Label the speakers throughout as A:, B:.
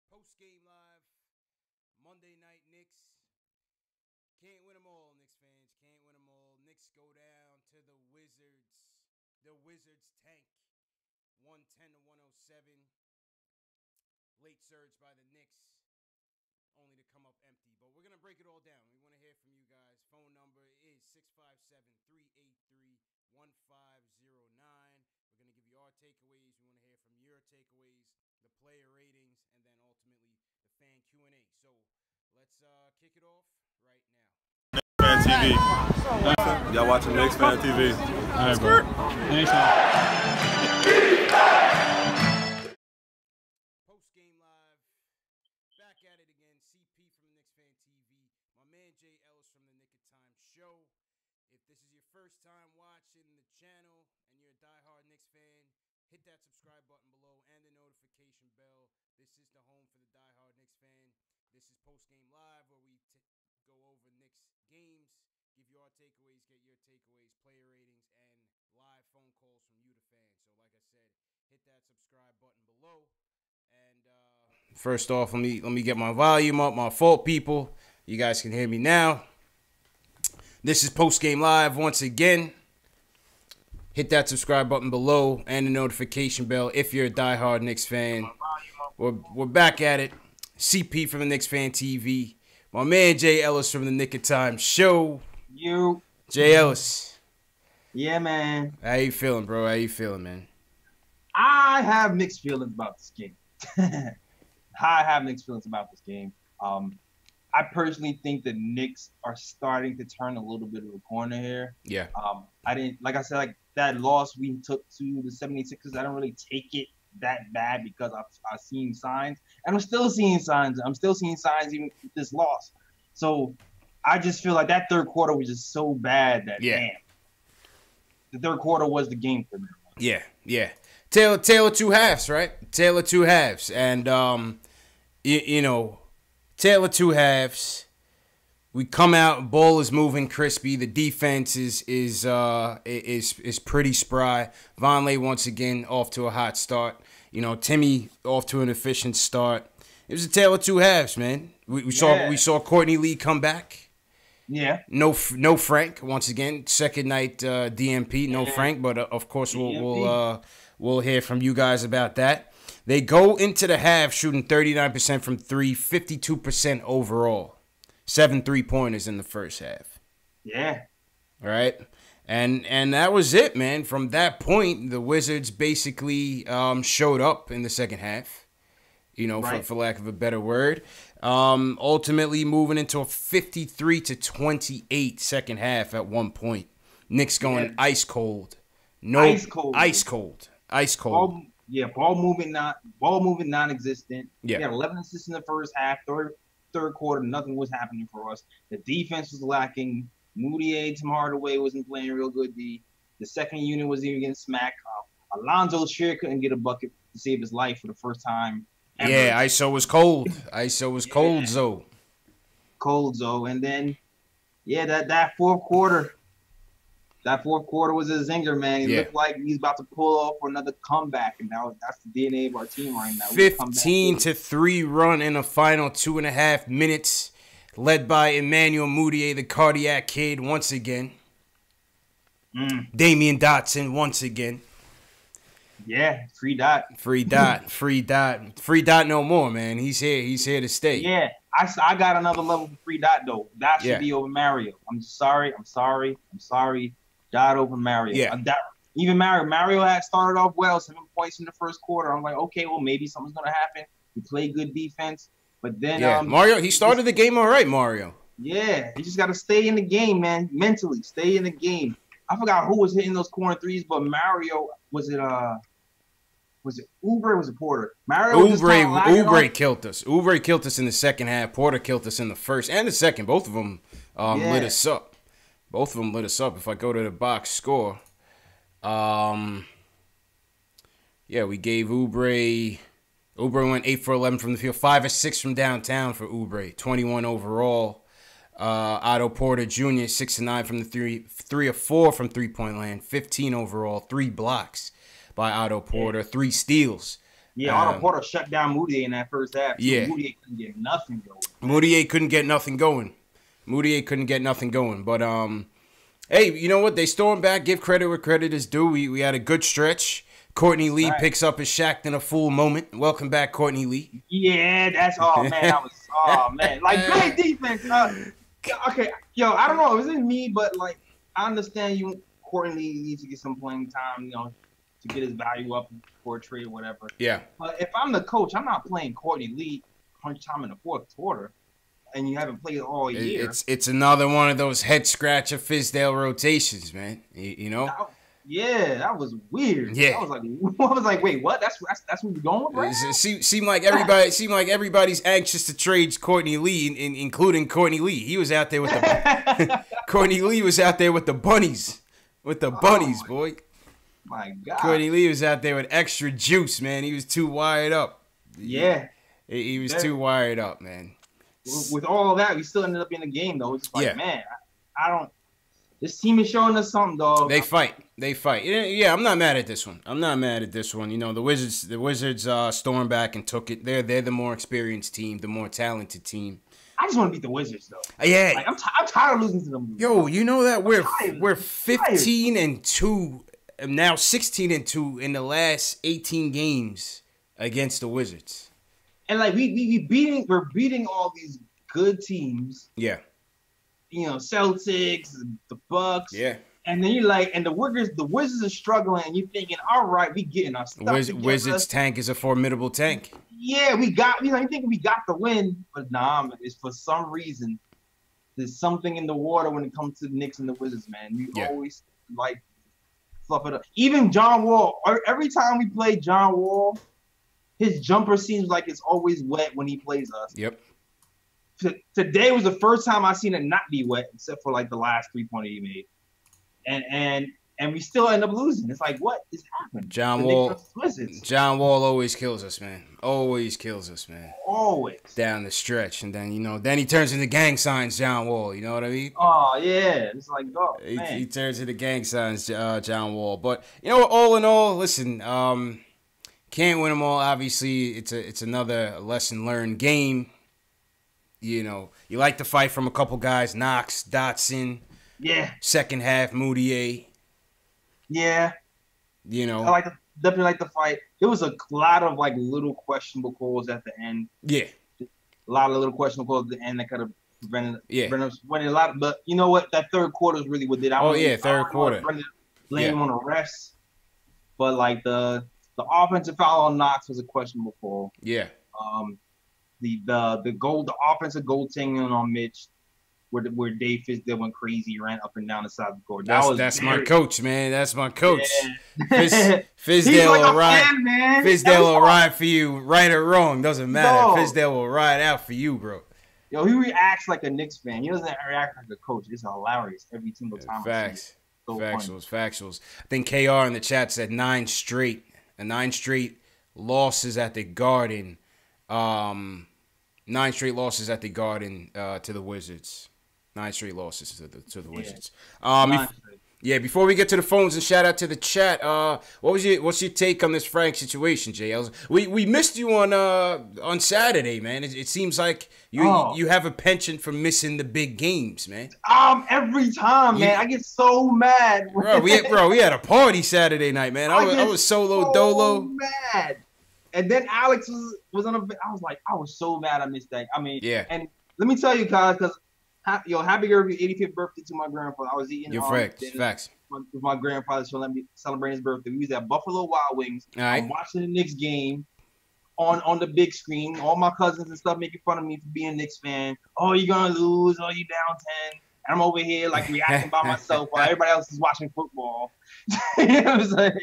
A: Post-game live, Monday night Knicks. Can't win them all, Knicks fans. Can't win them all. Knicks go down to the Wizards. The Wizards tank. 110 to 107. Late surge by the Knicks. Only to come up empty. But we're going to break it all down. We want to hear from you guys. Phone number is 657-383-1509. We're going to give you our takeaways. We want to hear from your takeaways, the player ratings, and then ultimately the fan Q&A. So let's kick it off right now.
B: Fan TV. Y'all watching KnicksFanTV.
C: All right, bro. Thanks, man.
A: Post-game live. Back at it again. CP from KnicksFanTV. My man Jay Ellis from the Nick of Time Show. If this is your first time watching the channel and you're a diehard Knicks fan, hit that subscribe button below and the notification bell. This is the home for the diehard Knicks fan. This is Post-Game Live, where we go over Knicks games, give you our takeaways, get your takeaways, player ratings, and live phone calls from you, the fans. So like I said, hit that subscribe button below. And first off, let me get my volume up. My fault, people. You guys can hear me now. This is Post-Game Live once again. Hit that subscribe button below and the notification bell if you're a diehard Knicks fan. We're back at it. CP from the KnicksFanTV. My man Jay Ellis from the Nick of Time Show.
D: You.
A: Jay Ellis.
D: Yeah, man.
A: How you feeling, bro? How you feeling, man?
D: I have mixed feelings about this game. I have mixed feelings about this game. I personally think the Knicks are starting to turn a little bit of a corner here.
A: Yeah.
D: I didn't, like I said, like that loss we took to the 76ers, I don't really take it that bad because I've seen signs, and I'm still seeing signs. I'm still seeing signs even with this loss. So I just feel like that third quarter was just so bad that, damn, the third quarter was the game for me.
A: Yeah, yeah. Tale of two halves, right? Tale of two halves. And, you know, tale of two halves. We come out, ball is moving crispy. The defense is pretty spry. Vonleh once again off to a hot start. You know, Timmy off to an efficient start. It was a tale of two halves, man. We saw Courtney Lee come back.
D: Yeah.
A: No Frank once again. Second night DMP. No Frank, but of course we'll hear from you guys about that. They go into the half shooting 39% from three, 52% overall. 7 3-pointers in the first half.
D: Yeah.
A: All right. And that was it, man. From that point, the Wizards basically showed up in the second half, you know, for lack of a better word. Ultimately moving into a 53-28 second half at one point. Knicks going ice cold. Ice cold.
D: Ball movement non-existent. Yeah. We had 11 assists in the first half. Third quarter, nothing was happening for us. The defense was lacking. Moody, Tim Hardaway wasn't playing real good. The second unit was even getting smacked. Alonzo Shear couldn't get a bucket to save his life for the first time ever.
A: Yeah, ISO was cold. ISO was cold, Zoe.
D: Cold, Zoe. And then, that fourth quarter. That fourth quarter was a zinger, man. It looked like he's about to pull off for another comeback, and that's the DNA of our team right now.
A: 15-3 run in the final 2.5 minutes, led by Emmanuel Mudiay, the cardiac kid, once again. Damian Dotson once again.
D: Yeah, free dot.
A: Free dot no more, man. He's here to stay.
D: Yeah, I got another level for free dot, though. That should be over Mario. I'm sorry. Dot over Mario.
A: Yeah.
D: Even Mario had started off well, 7 points in the first quarter. I'm like, okay, well, maybe something's going to happen. He played good defense. But then
A: Mario, he started the game all right, Mario.
D: Yeah, he just got to stay in the game, man. Mentally, stay in the game. I forgot who was hitting those corner threes, but Mario, was it Oubre or was it Porter?
A: Oubre killed us. Oubre killed us in the second half. Porter killed us in the first and the second. Both of them lit us up. Both of them lit us up. If I go to the box score, we gave Oubre. Oubre went 8 for 11 from the field, 5 or 6 from downtown for Oubre, 21 overall. Otto Porter Jr. 6 of 9 from the 3 of 4 from 3-point land, 15 overall, 3 blocks by Otto Porter, 3 steals
D: Yeah, Otto Porter shut down Moutier in that first half.
A: Yeah.
D: Moutier couldn't get nothing going.
A: Moutier couldn't get nothing going. But, hey, you know what? They stormed back. Give credit where credit is due. We had a good stretch. Courtney Lee picks up his Shaq in a full moment. Welcome back, Courtney Lee.
D: Yeah, man. Like, great defense. Okay, yo, I don't know. It wasn't me, but, like, I understand Courtney Lee needs to get some playing time, you know, to get his value up for a trade or whatever.
A: Yeah.
D: But if I'm the coach, I'm not playing Courtney Lee crunch time in the fourth quarter, and you haven't played all year.
A: It's another one of those head scratcher Fizdale rotations, man. You know.
D: Yeah, that was weird.
A: Yeah.
D: I was like, wait, what? That's what we're going with, right?
A: It seemed like everybody's anxious to trade Courtney Lee, including Courtney Lee. He was out there with the Courtney Lee was out there with the bunnies, boy.
D: My God.
A: Courtney Lee was out there with extra juice, man. He was too wired up.
D: Yeah.
A: He was too wired up, man.
D: With all of that, we still ended up in the game, though. It's like, man, I don't. This team is showing us something, dog.
A: They fight. Yeah, I'm not mad at this one. You know, the Wizards stormed back and took it. They're the more experienced team, the more talented team.
D: I just want to beat the Wizards, though.
A: Yeah.
D: Like, I'm tired of losing to them.
A: Yo, you know that we're 15-2, now 16-2 in the last 18 games against the Wizards.
D: And like we're beating all these good teams.
A: Yeah.
D: You know, Celtics, the Bucks.
A: Yeah. And
D: then you're like, and the Wizards are struggling, and you're thinking, all right, we getting our stuff together.
A: Wizards tank is a formidable tank.
D: Yeah, we got, you think we got the win, but nah, it's for some reason, there's something in the water when it comes to the Knicks and the Wizards, man. We always, like, fluff it up. Even John Wall, every time we play John Wall, his jumper seems like it's always wet when he plays us.
A: Yep.
D: Today was the first time I seen it not be wet, except for like the last 3-pointer he made, and we still end up losing. It's like, what is happening? John
A: Wall always kills us, man. Always down the stretch, and then he turns into gang signs. John Wall, you know what I mean?
D: Oh yeah, it's like, oh
A: man. He turns into gang signs. John Wall, but you know, all in all, listen, can't win them all. Obviously, it's another lesson learned game. You know, you like to fight from a couple guys, Knox, Dotson.
D: Yeah.
A: Second half, Moutier.
D: Yeah.
A: You know.
D: Definitely like the fight. There was a lot of like little questionable calls at the end.
A: Yeah.
D: A lot of little questionable calls at the end that could have prevented us winning a lot. But you know what? That third quarter is really what did.
A: Third quarter.
D: Blame on the refs. But like the offensive foul on Knox was a questionable call.
A: Yeah.
D: The offensive goaltending on Mitch, where Dave Fizdale went crazy, ran up and down the side of the court.
A: That's my coach, man. That's my coach.
D: Yeah.
A: Fizdale will ride. Fizdale will
D: fun.
A: ride for you, right or wrong, doesn't matter. Fizdale will ride out for you, bro.
D: Yo, he reacts like a Knicks fan. He doesn't react like a coach. It's hilarious every single time.
A: Facts. Factuals. I think KR in the chat said 9 straight losses at the Garden. 9 straight losses at the Garden to the Wizards. 9 straight losses to the Wizards. Before we get to the phones and shout out to the chat, what's your take on this Frank situation, JL? We missed you on Saturday, man. It seems like you have a penchant for missing the big games, man.
D: Every time, man, I get so mad.
A: We had a party Saturday night, man. I was solo dolo.
D: Mad. And then Alex was on I was like, I was so mad I missed that. I mean,
A: yeah.
D: And let me tell you, guys, because happy early 85th birthday to my grandfather. I was eating
A: facts.
D: With my grandfather, so let me celebrate his birthday. We was at Buffalo Wild Wings.
A: All right.
D: I'm watching the Knicks game on the big screen. All my cousins and stuff making fun of me for being a Knicks fan. Oh, you're gonna lose. Oh, you down 10. And I'm over here like reacting by myself while everybody else is watching football. You know what I'm saying?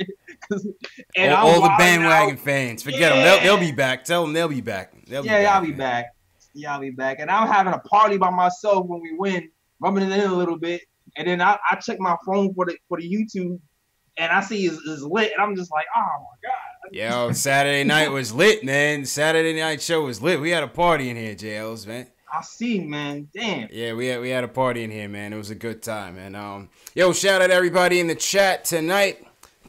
D: And
A: all the bandwagon fans, forget them. They'll be back. Tell them they'll be back.
D: I'll be back. Yeah, I'll be back. And I'm having a party by myself when we win, rubbing it in a little bit. And then I check my phone for the YouTube, and I see it's lit, and I'm just like, oh my god.
A: Yo, Saturday night was lit, man. Saturday night show was lit. We had a party in here, JLs, man.
D: I see, man. Damn.
A: Yeah, we had a party in here, man. It was a good time, and shout out to everybody in the chat tonight.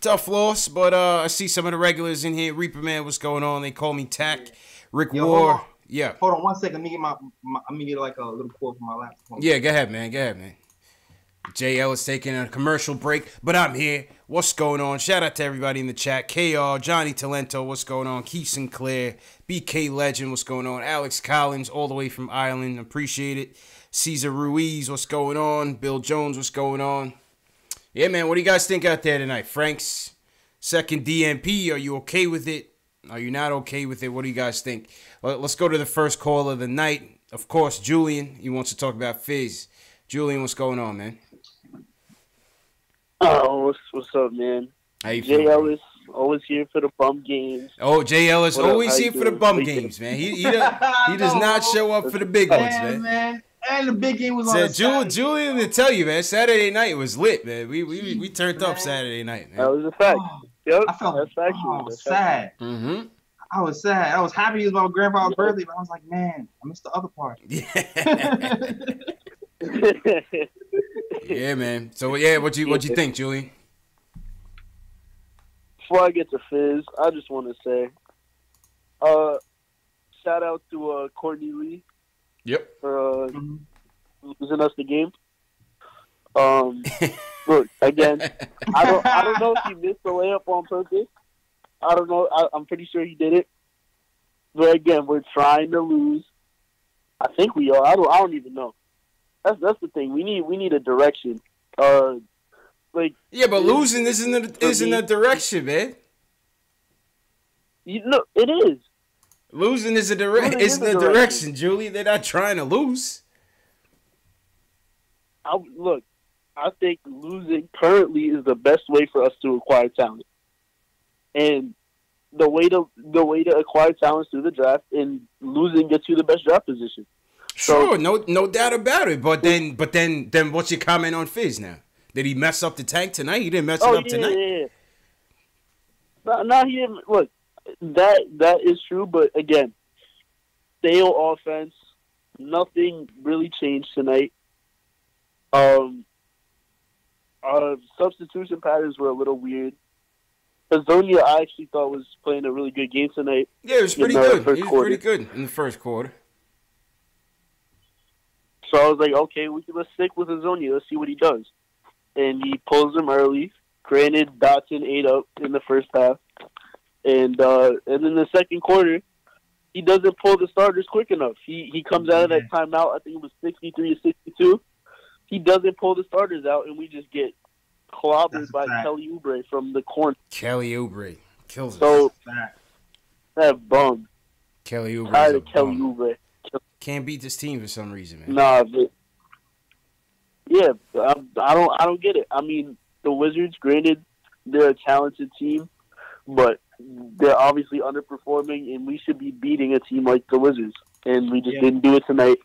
A: tough loss, but I see some of the regulars in here. Reaper Man, what's going on? They call me Tack. Rick War. Yeah.
D: Hold on 1 second. Let me get like a little quote from my laptop.
A: Yeah, go ahead, man. JL is taking a commercial break, but I'm here. What's going on? Shout out to everybody in the chat. KR, Johnny Talento, what's going on? Keith Sinclair, BK Legend, what's going on? Alex Collins, all the way from Ireland, appreciate it. Caesar Ruiz, what's going on? Bill Jones, what's going on? Yeah, man, what do you guys think out there tonight? Frank's second DNP, are you okay with it? Are you not okay with it? What do you guys think? Let's go to the first call of the night. Of course, Julian, he wants to talk about Fizz. Julian, what's going on, man?
E: Oh, what's up, man?
A: How you
E: Jay
A: feeling?
E: Ellis, always here for the bum games.
A: Oh, Jay Ellis,
E: What up?
A: always
E: How
A: here
E: you
A: for the
E: doing?
A: bum games, man. He does not show up for the big ones, man.
D: And the big game was
A: Said
D: on.
A: Julian to tell you, man. Saturday night was lit, man. We turned up Saturday night, man.
E: That was a fact. Yep,
D: I felt
E: that's factual.
D: I was sad.
A: Mm-hmm.
D: I was sad. I was happy it was my grandfather's birthday, but I was like, man, I missed the other part.
A: Yeah. Yeah, man. So yeah, what you think, Julian?
E: Before I get to Fizz, I just want to say, shout out to Courtney Lee.
A: Yep.
E: For losing us the game. Look, again, I don't know if he missed the layup on purpose. I don't know. I'm pretty sure he did it. But again, we're trying to lose. I think we are. I don't even know. That's the thing. We need a direction. Yeah,
A: but losing isn't a direction, man.
E: It is.
A: Losing is a direction, Julie. They're not trying to lose.
E: I think losing currently is the best way for us to acquire talent, and the way to acquire talent is through the draft, and losing gets you the best draft position.
A: Sure, no doubt about it. But then, what's your comment on Fizz now? Did he mess up the tank tonight? He didn't mess it up tonight.
E: Yeah. No, he didn't. Look, that is true, but again, stale offense. Nothing really changed tonight. Substitution patterns were a little weird. Azonia, I actually thought was playing a really good game tonight.
A: Yeah, it was pretty good. He was pretty good in the first quarter.
E: So I was like, okay, let's stick with Azonia. Let's see what he does. And he pulls him early. Granted, Dotson ate up in the first half. And in the second quarter, he doesn't pull the starters quick enough. He comes out of that timeout, I think it was 63-62. He doesn't pull the starters out, and we just get clobbered by Kelly Oubre from the corner.
A: Kelly Oubre kills us.
E: So, that bum.
A: Kelly Oubre.
E: Tired of Kelly Oubre.
A: Can't beat this team for some reason, man.
E: Nah, but yeah, I don't get it. I mean, the Wizards, granted, they're a talented team, but they're obviously underperforming, and we should be beating a team like the Wizards, and we just didn't do it tonight.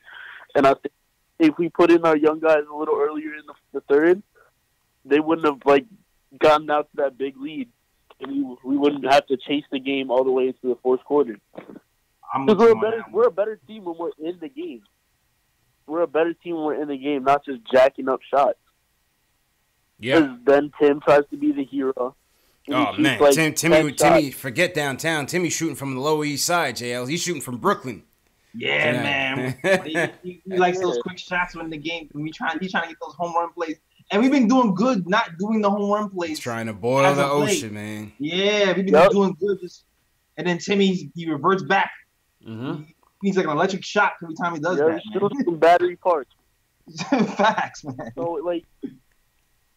E: And I think if we put in our young guys a little earlier in the third, they wouldn't have gotten out to that big lead, and we wouldn't have to chase the game all the way into the fourth quarter. We're a better team when we're in the game. We're a better team when we're in the game, not just jacking up shots.
A: Yeah.
E: Because then Tim tries to be the hero.
A: Oh man, Timmy, forget downtown. Timmy's shooting from the Lower East Side, JL. He's shooting from Brooklyn.
D: Yeah, man. he likes those quick shots when the game. He's trying to get those home run plays, and we've been doing good, not doing the home run plays.
A: He's trying to boil the ocean, man.
D: Yeah, we've been doing good. And then Timmy, he reverts back.
A: Mm-hmm.
D: He's like an electric shock every time he does that.
E: He's shooting some battery parts.
D: Facts, man.
E: So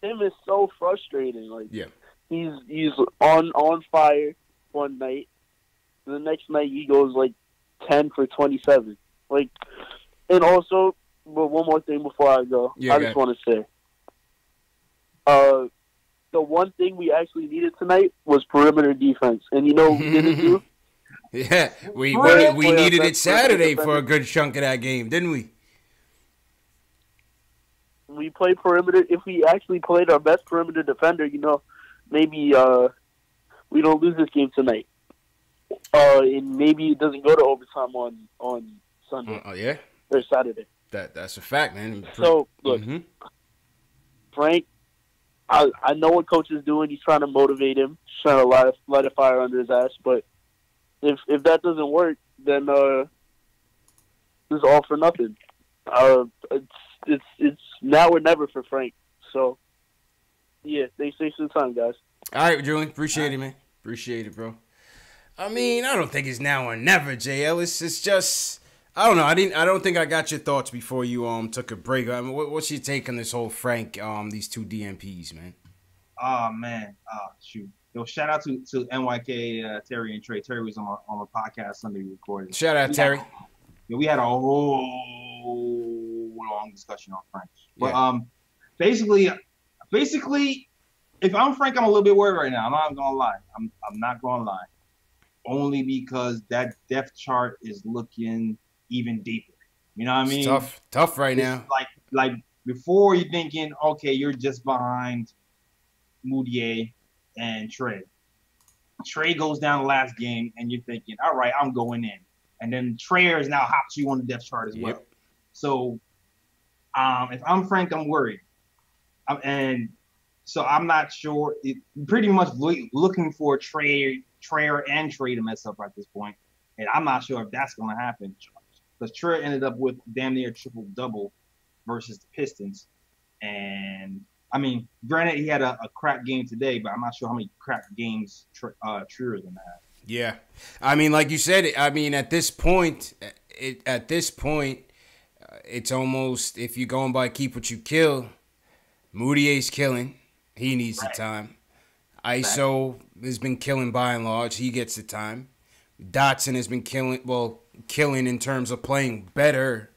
E: Tim is so frustrating. He's on fire one night. The next night he goes 10 for 27. And also, but one more thing before I go. I just want to say, the one thing we actually needed tonight was perimeter defense. And you know what we didn't do?
A: Yeah, we needed it Saturday for a good chunk of that game, didn't we?
E: We played perimeter. If we actually played our best perimeter defender, maybe we don't lose this game tonight. And maybe it doesn't go to overtime on Sunday.
A: Yeah?
E: Or Saturday.
A: That's a fact, man.
E: So, look, Frank, I know what coach is doing. He's trying to motivate him, trying to light a fire under his ass. But if that doesn't work, then it's all for nothing. It's now or never for Frank. So yeah, they stay some time, guys.
A: All right, Julian. Appreciate it, man. Appreciate it, bro. I mean, I don't think it's now or never, JL. It's just I don't know. I don't think I got your thoughts before you took a break. I mean, what's your take on this whole Frank these two DMPs, man?
D: Oh man, shoot. Yo, shout out to NYK Terry and Trey. Terry was on a podcast Sunday recording.
A: Shout out Terry.
D: We had a whole long discussion on Frank. But basically, if I'm Frank, I'm a little bit worried right now. I'm not gonna lie. I'm not gonna lie. Only because that depth chart is looking even deeper. You know what I mean?
A: It's tough right now.
D: Like before, you're thinking, okay, you're just behind Moutier and Trey. Trey goes down the last game, and you're thinking, all right, I'm going in. And then Trey is now hops you on the depth chart as well. So if I'm Frank, I'm worried. And so I'm not sure. Pretty much looking for Trey to mess up at this point. And I'm not sure if that's going to happen. Because Trey ended up with damn near triple-double versus the Pistons. And, I mean, granted, he had a crack game today, but I'm not sure how many crack games Trey is going to have.
A: Yeah. I mean, like you said, I mean, at this point, it's almost, if you're going by keep what you kill, Moutier's killing. He needs the time. ISO has been killing by and large. He gets the time. Dotson has been killing in terms of playing better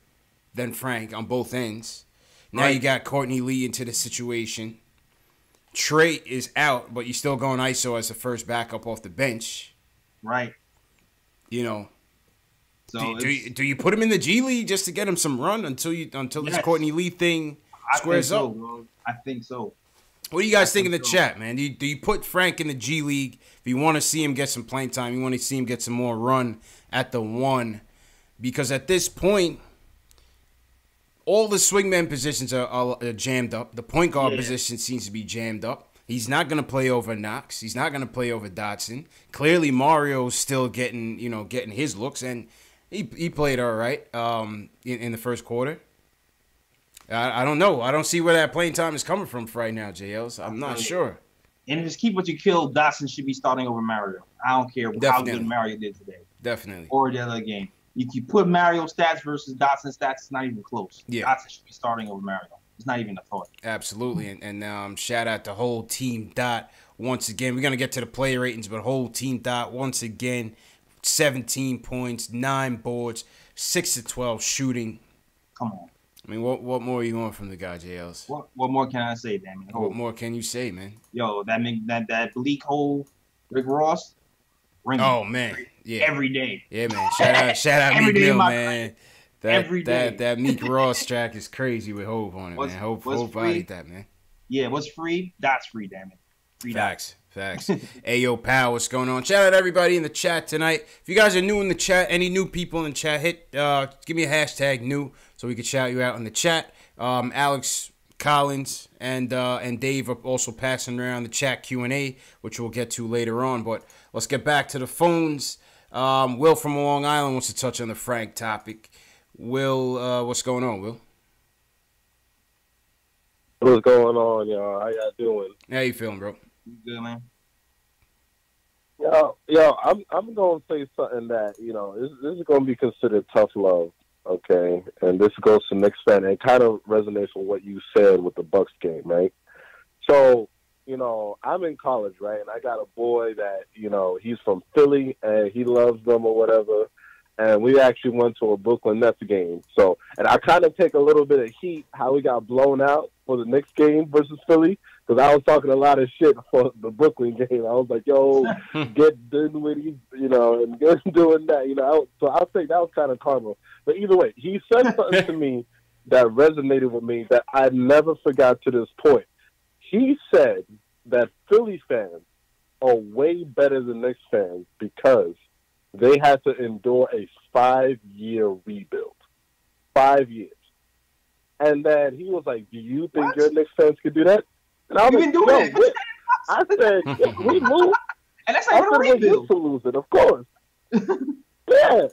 A: than Frank on both ends. Now you got Courtney Lee into the situation. Trey is out, but you're still going ISO as the first backup off the bench.
D: Right.
A: You know.
D: So
A: do you put him in the G League just to get him some run until this Courtney Lee thing squares up?
D: Bro. I think so.
A: What do you guys think in the chat, man? Do you put Frank in the G League if you want to see him get some playing time? You want to see him get some more run at the one? Because at this point, all the swingman positions are jammed up. The point guard position seems to be jammed up. He's not going to play over Knox. He's not going to play over Dotson. Clearly, Mario's still getting his looks, and he played all right in the first quarter. I don't know. I don't see where that playing time is coming from right now, JLs. I'm not sure.
D: And just keep what you kill. Dotson should be starting over Mario. I don't care how good Mario did today.
A: Definitely.
D: Or the other game. If you put Mario stats versus Dotson stats, it's not even close.
A: Yeah.
D: Dotson should be starting over Mario. It's not even a thought.
A: Absolutely. And shout out to whole team Dot once again. We're going to get to the player ratings, but whole team Dot once again, 17 points, 9 boards, 6 of 12 shooting.
D: Come on.
A: I mean, what more are you want from the guy, JLs?
D: What more can I say, damn it?
A: What more can you say, man?
D: Yo, that bleak hole Rick Ross.
A: Oh man, yeah.
D: Every day.
A: Yeah, man. Shout out Meek Mill, man. That Meek Ross track is crazy with Hov on it, man. Hov bodied that, man.
D: Yeah, what's free? That's free, damn it. Free
A: Facts. Hey, yo, pal, what's going on? Shout out to everybody in the chat tonight. If you guys are new in the chat, any new people in the chat, give me a hashtag new so we can shout you out in the chat. Alex Collins and Dave are also passing around the chat Q&A, which we'll get to later on. But let's get back to the phones. Will from Long Island wants to touch on the Frank topic. Will, what's going on, Will?
F: What's going on, y'all? How y'all doing?
A: How you feeling, bro?
D: Good, man.
F: Yo, I'm gonna say something that this is gonna be considered tough love, okay? And this goes to Knicks fan, and it kind of resonates with what you said with the Bucks game, right? So, I'm in college, right? And I got a boy that he's from Philly and he loves them or whatever. And we actually went to a Brooklyn Nets game. So, and I kind of take a little bit of heat how we got blown out for the Knicks game versus Philly, because I was talking a lot of shit for the Brooklyn game. I was like, yo, get Dinwiddie, and get doing that, So I'll say that was kind of karma. But either way, he said something to me that resonated with me that I never forgot to this point. He said that Philly fans are way better than Knicks fans because they had to endure a 5-year rebuild. 5 years. And then he was like, do you think your Knicks fans could do that? And I was
D: We've been doing it.
F: I said, we lose.
D: And that's how
F: I
D: you
F: said, we're used to losing, of course. Yeah.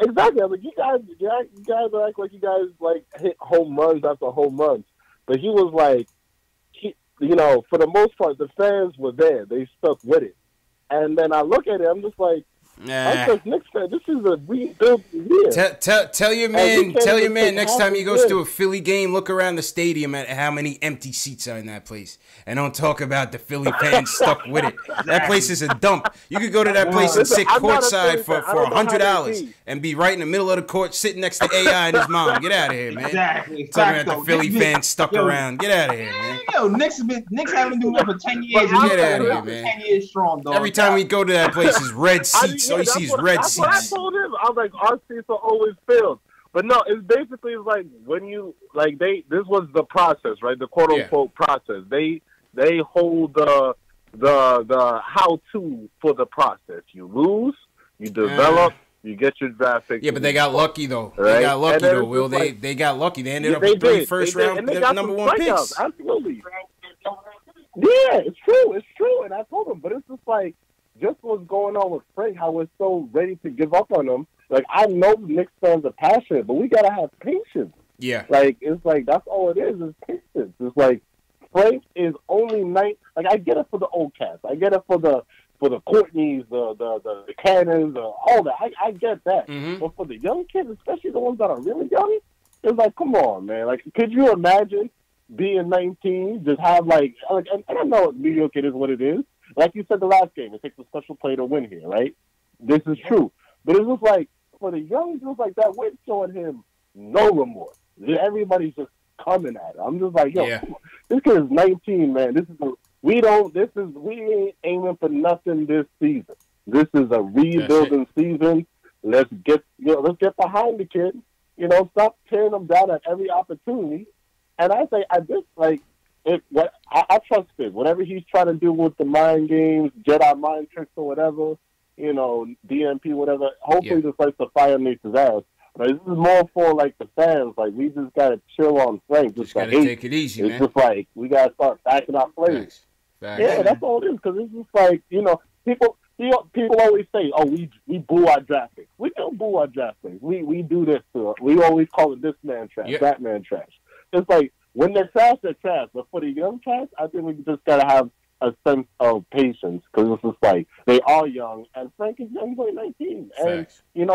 F: Exactly. I was like, you guys act like you guys like hit home runs after home runs. But he was like, for the most part, the fans were there. They stuck with it. And then I look at it, I'm just like, I'm just Knicks fan. This is a rebuild year.
A: Tell your man next time he goes to a Philly game, look around the stadium at how many empty seats are in that place. And don't talk about the Philly fans stuck with it. That place is a dump. You could go to that place and sit courtside for $100 and be right in the middle of the court sitting next to AI and his mom. Get out of here, man.
D: Exactly.
A: Talking about the Philly fans stuck around. Get out of here, man.
D: Yo, Knicks haven't been doing that for 10 years.
A: Get out of here, man.
D: 10 years strong, dog.
A: Every time we go to that place, is red seats. All you see is red seats.
F: That's what I told him. I was like, our seats are always filled. But no, it's basically like when you like this was the process, right? The quote unquote process. They hold the how to for the process. You lose, you develop, you get your draft pick.
A: Yeah, but they got lucky though.
F: Right?
A: They got lucky though, Will. They got lucky. They ended up with 3 first-round number 1 picks.
F: Absolutely. Yeah, it's true. And I told him, but it's just like just what's going on with Frank, how we're so ready to give up on him. Like, I know Knicks fans are passionate, but we got to have patience.
A: Yeah.
F: Like, it's like, that's all it is patience. It's like, Frank is only like, I get it for the old cats. I get it for the Courtneys, the Cannons, all that. I get that. Mm-hmm. But for the young kids, especially the ones that are really young, it's like, come on, man. Like, could you imagine being 19, just have, and I know New York, it is what it is. Like you said the last game, it takes a special player to win here, right? This is true. But it's just like, for the young dudes like that, we're showing him no remorse. Everybody's just coming at him. I'm just like, yo, this kid is 19, man. We ain't aiming for nothing this season. This is a rebuilding season. Let's get behind the kid. Stop tearing him down at every opportunity. And I say, I trust him. Whatever he's trying to do with the mind games, Jedi mind tricks or whatever, DMP, whatever, hopefully this lights the fire underneath his ass. But this is more for, the fans. We just got to chill on Frank.
A: Just got to take it easy,
F: man. It's just we got to start backing our players.
A: Facts.
F: Yeah, that's all it is. Because it's just people always say, oh, we boo our draft picks. We don't boo our draft picks. We do this to it. We always call it this man trash, that man trash. It's like, when they're trash, they're trash. But for the young cats, I think we just got to have a sense of patience because it's just like they are young, and Frank is young. He's only 19,
A: Facts.
F: And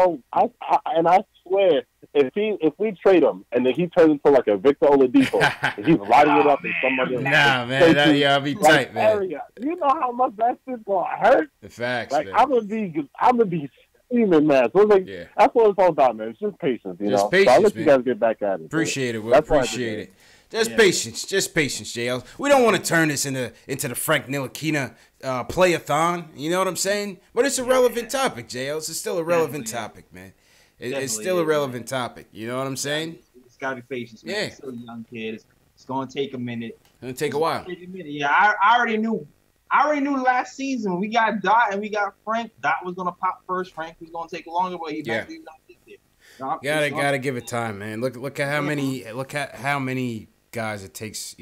F: I swear if we trade him and then he turns into like a Victor Oladipo, and he's lighting it up in somebody.
A: Nah, man, I'll be tight, man.
F: Area. You know how much that shit's gonna hurt.
A: The facts.
F: Man. I'm gonna be screaming, man. So it's that's what it's all about, man. It's just patience,
A: Just patience,
F: so I'll let
A: man.
F: you guys get back at it.
A: Appreciate it, Will. Appreciate it. Just patience, JL. We don't want to turn this into the Frank Ntilikina play-a-thon. You know what I'm saying? But it's a relevant topic, JL. It's still a relevant topic, man. It's still a relevant topic. You know what I'm saying?
D: It's got to be patience, man. It's still a young kid. It's going to take a minute.
A: It's going to take a while.
D: Yeah, I already knew. Last season we got Dot and we got Frank. Dot was going to pop first. Frank was going to take longer, but he eventually was going to get there.
A: Gotta give it time, man. Look at how many guys it takes,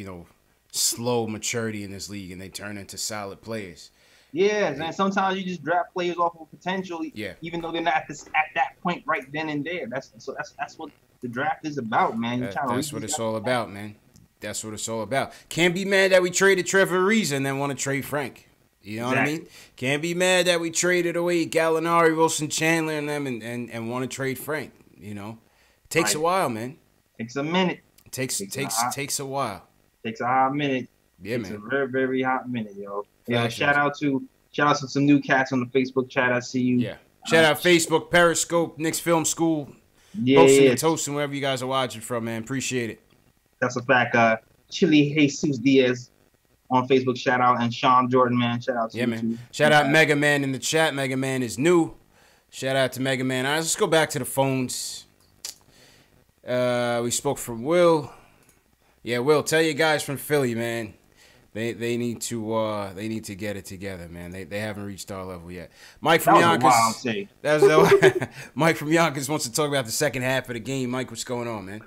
A: slow maturity in this league, and they turn into solid players.
D: Yeah, and sometimes you just draft players off of potential, even though they're not at that point right then and there. That's what the draft is about, man.
A: That's what it's all about, man. That's what it's all about. Can't be mad that we traded Trevor Ariza and then want to trade Frank. You know what I mean? Can't be mad that we traded away Gallinari, Wilson Chandler, and them, and want to trade Frank. It takes a while, man.
D: Takes a minute.
A: Takes a while.
D: Takes a hot minute.
A: Yeah,
D: man.
A: It's
D: a very, very hot minute, yo. Yeah, shout out to some new cats on the Facebook chat. I see you.
A: Yeah. Shout out Facebook, Periscope, Knicks Film School. Posting and toasting wherever you guys are watching from, man. Appreciate it.
D: That's a fact. Chili Jesus Diaz on Facebook, shout out, and Sean Jordan, man. Shout out to you,
A: man.
D: Too.
A: Shout out Mega Man in the chat. Mega Man is new. Shout out to Mega Man. All right, let's go back to the phones. We spoke from Will. Yeah, Will, tell your guys from Philly, man. They need to get it together, man. They haven't reached our level yet. Mike from Yonkers. Mike from Yonkers wants to talk about the second half of the game. Mike, what's going on, man?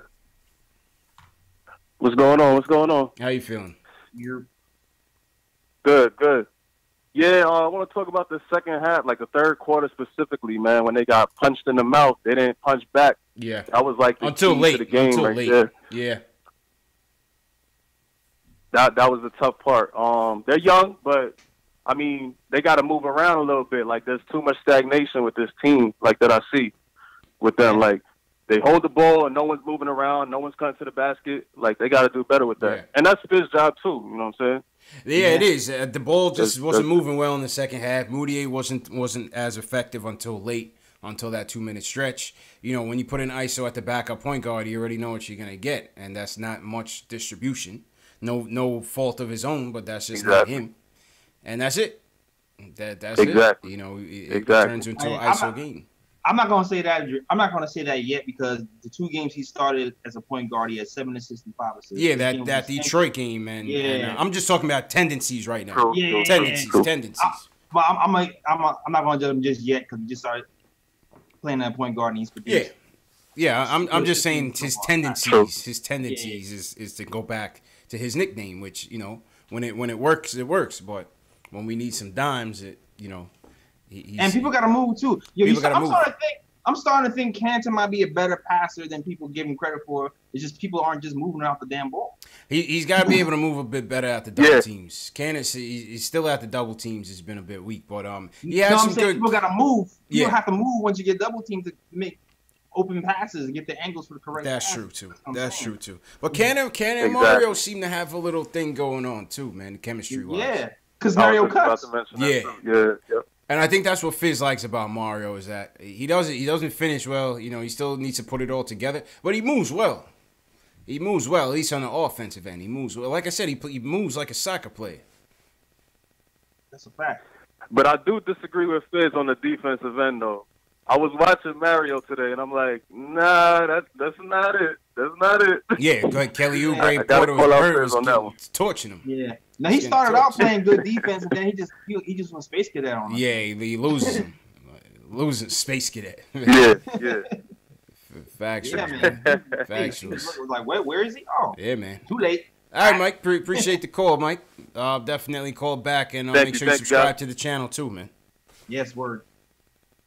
G: What's going on?
A: How you feeling?
D: You're
F: good. Yeah, I want to talk about the second half, like the third quarter specifically, man. When they got punched in the mouth, they didn't punch back.
A: Yeah,
F: that was like the
A: until
F: key
A: late.
F: to the game
A: until
F: right
A: late.
F: there.
A: Yeah,
F: that was the tough part. They're young, but I mean, they got to move around a little bit. Like, there's too much stagnation with this team, like that I see with them. Like, they hold the ball and no one's moving around, no one's cutting to the basket. Like, they got to do better with that.
A: Yeah.
F: And that's Fiz's job too. You know what I'm saying?
A: Yeah, it is. The ball just wasn't moving well in the second half. Moutier wasn't as effective until late, until that 2-minute stretch. You know, when you put an ISO at the backup point guard, you already know what you're gonna get, and that's not much distribution. No fault of his own, but that's just not him. And that's it. That's it. You know, it turns into an ISO game.
D: I'm not gonna say that. I'm not gonna say that yet because the 2 games he started as a point guard, he had 7 assists and 5 assists.
A: Yeah, that Detroit game, man.
D: Yeah,
A: and, I'm just talking about tendencies right now. Tendencies.
D: But I'm not gonna judge him just yet because he just started playing that point guard and he's produced.
A: Yeah. I'm just saying his tendencies. His tendencies is to go back to his nickname, which, you know, when it works, it works. But when we need some dimes, and people
D: got to move too. I'm starting to think Cantor might be a better passer than people give him credit for. It's just people aren't just moving out the damn ball.
A: He's got to be able to move a bit better at the double teams. Cantor, he's still at the double teams. Has been a bit weak, but he has some good.
D: People got to move. You have to move once you get double teams to make open passes and get the angles for the correct.
A: That's true too. But Cantor and Mario seem to have a little thing going on too, man. Chemistry wise.
D: Yeah, because Mario cuts.
F: Yeah.
A: And I think that's what Fizz likes about Mario is that he doesn't finish well. You know, he still needs to put it all together, but he moves well. He moves well, at least on the offensive end. He moves well. Like I said, he moves like a soccer player.
D: That's a fact.
F: But I do disagree with Fizz on the defensive end, though. I was watching Mario today, and I'm like, nah, that's not it. That's not it.
A: Yeah, like Kelly Oubre, Porter was torching him.
D: Yeah. Now he started out playing good defense, and then he just went Space Cadet on him.
A: Yeah, he loses him. Losing Space Cadet.
F: Yeah.
A: Factual, man. Factual.
D: Like, where is he? Oh,
A: yeah, man.
D: Too late.
A: All right, Mike. Appreciate the call, Mike. Definitely call back and make sure you subscribe to the channel too, man.
D: Yes, word.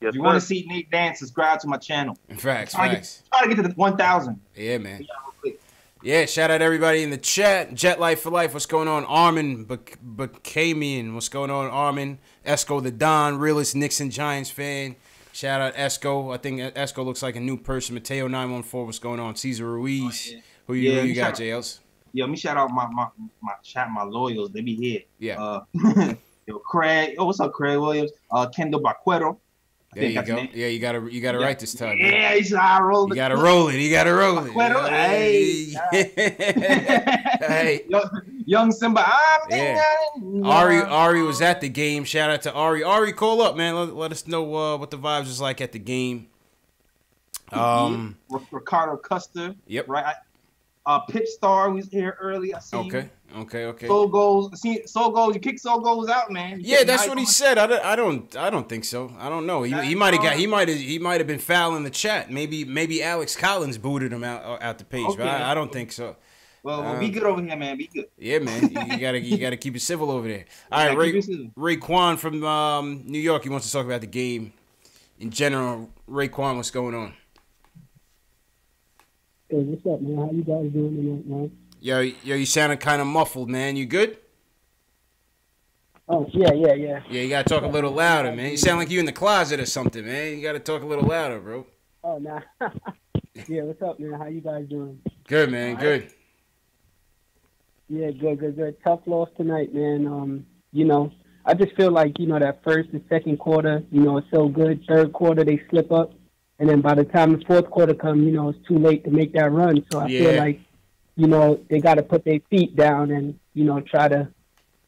F: Yes,
D: if you want to see Nate dance, subscribe to my channel.
A: Facts.
D: Try to get to the 1,000.
A: Yeah, man. Yeah, shout out everybody in the chat. Jet Life for Life, what's going on? Armin Bacamian, what's going on? Armin, Esco the Don, realest Knicks and Giants fan. Shout out Esco. I think Esco looks like a new person. Mateo 914, what's going on? Caesar Ruiz. Who you got, JLs?
D: Yeah, let me shout out my loyals. They be here.
A: Yeah.
D: Yo, Craig. Oh, what's up, Craig Williams? Kendall Baquero.
A: There you go. Yeah, you gotta write this time. Man.
D: Yeah, he's I roll.
A: You gotta roll it. Hey.
D: Hey. Young Simba.
A: Ari was at the game. Shout out to Ari. Ari, call up, man. Let us know what the vibes was like at the game.
D: Ricardo Custer.
A: Yep.
D: Right. Pip Star was here early. I see.
A: Okay.
D: Soul goals. You kick Soul goals out, man.
A: Yeah, that's what he said. I don't think so. I don't know. He might have been foul in the chat. Maybe Alex Collins booted him out the page, but I don't think so.
D: Well, be good over here, man. Be good.
A: Yeah, man. You gotta keep it civil over there. All right, Raekwon from New York. He wants to talk about the game in general. Raekwon, what's going on?
G: Hey, what's up, man? How you guys doing tonight, man?
A: Yo, you sounding kind of muffled, man. You good?
G: Oh, yeah.
A: Yeah, you gotta talk a little louder, man. You sound like you in the closet or something, man. You gotta talk a little louder, bro.
G: Oh, nah. Yeah, what's up, man? How you guys doing?
A: Good, man. Good.
G: Yeah, good. Tough loss tonight, man. I just feel like, that first and second quarter, it's so good. Third quarter, they slip up. And then by the time the fourth quarter comes, it's too late to make that run. So I feel like, they got to put their feet down and, try to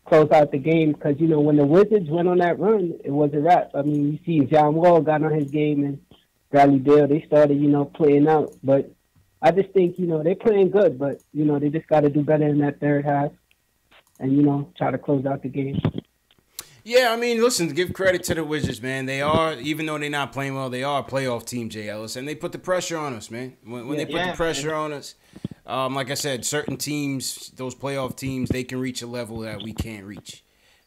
G: close out the game. Because, when the Wizards went on that run, it was a wrap. I mean, you see John Wall got on his game and Bradley Beal, they started, playing out. But I just think, they're playing good. But, they just got to do better in that third half and, try to close out the game.
A: Yeah, I mean, listen, give credit to the Wizards, man. They are, even though they're not playing well, they are a playoff team, Jay Ellis, and they put the pressure on us, man. When they put the pressure on us, like I said, certain teams, those playoff teams, they can reach a level that we can't reach.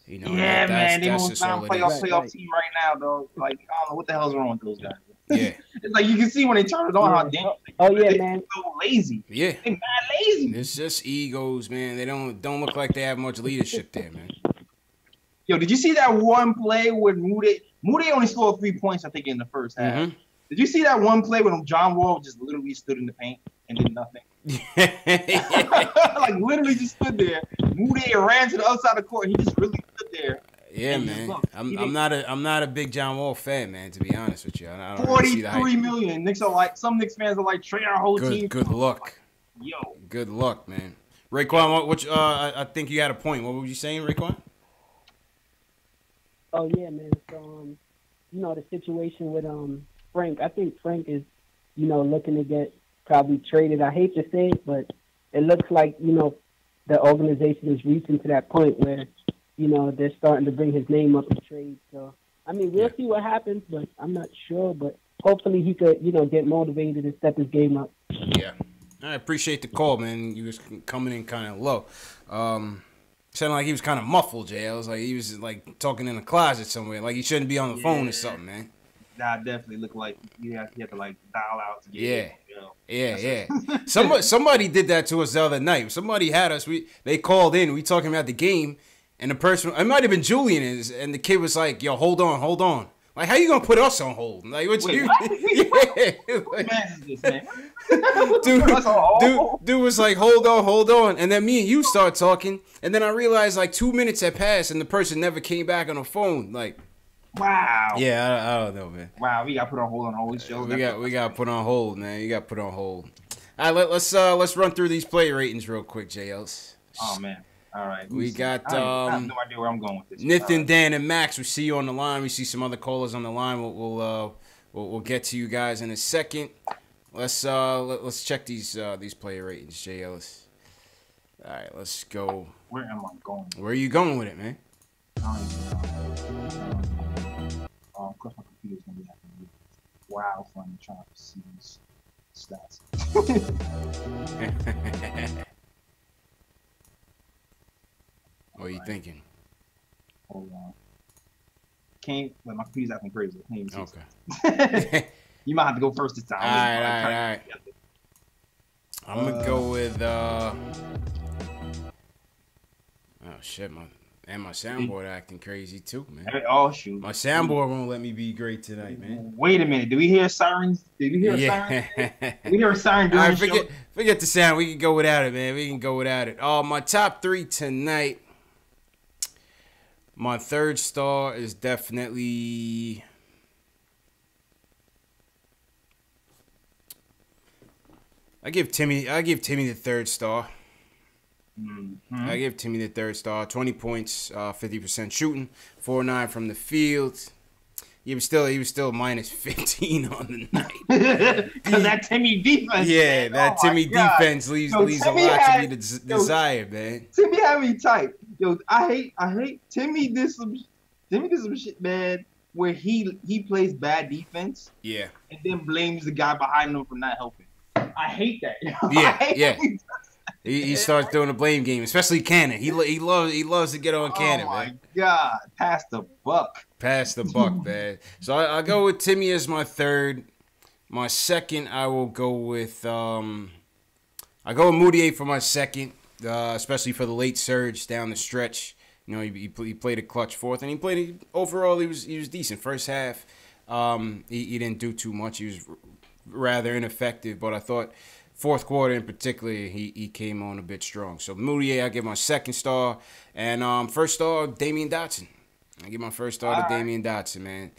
A: You know,
D: Yeah, man, they
A: that's
D: don't
A: just all
D: sound
A: it is.
D: playoff team right now, though. Like, I don't know what the hell's wrong with those guys.
A: Yeah.
D: It's like you can see when they turn it on how damn.
G: Oh yeah,
D: they're
G: man.
D: so lazy.
A: Yeah.
D: They mad lazy.
A: It's just egos, man. They don't look like they have much leadership there, man.
D: Yo, did you see that one play with Moody? Moody only scored 3 points, I think, in the first half.
A: Mm-hmm.
D: Did you see that one play when John Wall just literally stood in the paint and did nothing? Like literally just stood there. Moody ran to the other side of the court. He just really stood there.
A: Yeah, man. I'm not a big John Wall fan, man. To be honest with you, I don't
D: 43 million. Knicks are like some Knicks fans are like trade our whole team.
A: Good luck.
D: Yo.
A: Good luck, man. Raekwon, I think you had a point. What were you saying, Raekwon?
G: Oh yeah, man. So you know, the situation with Frank. I think Frank is, you know, looking to get probably traded. I hate to say it, but it looks like, you know, the organization is reaching to that point where, you know, they're starting to bring his name up in trade. So, I mean, we'll see what happens, but I'm not sure. But hopefully he could, you know, get motivated and step his game up.
A: Yeah. I appreciate the call, man. You was coming in kind of low. Sounded like he was kind of muffled, Jay. I was like, he was like talking in a closet somewhere. Like he shouldn't be on the phone or something, man.
D: That definitely looked like you have to like dial out to get it, you know?
A: Yeah. Somebody did that to us the other night. Somebody had us. They called in. We talking about the game, and the person, it might have been Julian, and the kid was like, "Yo, hold on." Like, how you gonna put us on hold? Like, what you? What man is this, man? Dude was like, hold on, and then me and you start talking, and then I realized like 2 minutes had passed, and the person never came back on the phone. Like,
D: wow.
A: Yeah, I don't know, man.
D: Wow, we got put on hold on all these shows.
A: We got put on hold, man. You got put on hold. All right, let's run through these play ratings real quick, JLs.
D: Oh man. All right.
A: We got
D: I have no idea where I'm going with this.
A: Nathan, Dan, and Max. We see you on the line. We see some other callers on the line. We'll get to you guys in a second. Let's check these player ratings, JLs. All right, let's go.
D: Where am I going?
A: Where are you going with it, man?
D: Of course, my computer's gonna be having wow fun trying to see these stats.
A: What are you thinking?
D: Hold on. My computer's acting crazy.
A: Okay.
D: You might have to go first this time.
A: All right. I'm gonna go with oh shit, my soundboard acting crazy too, man.
D: Oh shoot.
A: My soundboard won't let me be great tonight, man.
D: Wait a minute. Do we hear sirens? Did we hear a siren? Did we hear a siren during the show?
A: Forget the sound. We can go without it, man. We can go without it. My top three tonight. My third star is definitely I give Timmy the third star.
D: Mm-hmm.
A: I give Timmy the third star. 20 points, 50% shooting, 4-9 from the field. He was still minus 15 on the night.
D: Because that Timmy defense.
A: Yeah,
D: man.
A: that Timmy defense leaves a lot to be desired, man.
D: Timmy had me tight. Yo, I hate Timmy did some shit, man, where he plays bad defense.
A: Yeah.
D: And then blames the guy behind him for not helping. I hate that.
A: Yeah. He starts doing a blame game, especially Cannon. He loves to get on Cannon, man.
D: Oh my God, pass the buck.
A: Pass the buck, man. So I go with Timmy as my third. My second, I will go with I go with Moutier for my second, especially for the late surge down the stretch. You know, he played a clutch fourth, and he played overall. He was decent. First half, he didn't do too much. He was rather ineffective, but I thought fourth quarter in particular, he came on a bit strong. So Moutier, I give my second star, and first star, Damian Dotson. I give my first star to Damian Dotson, man.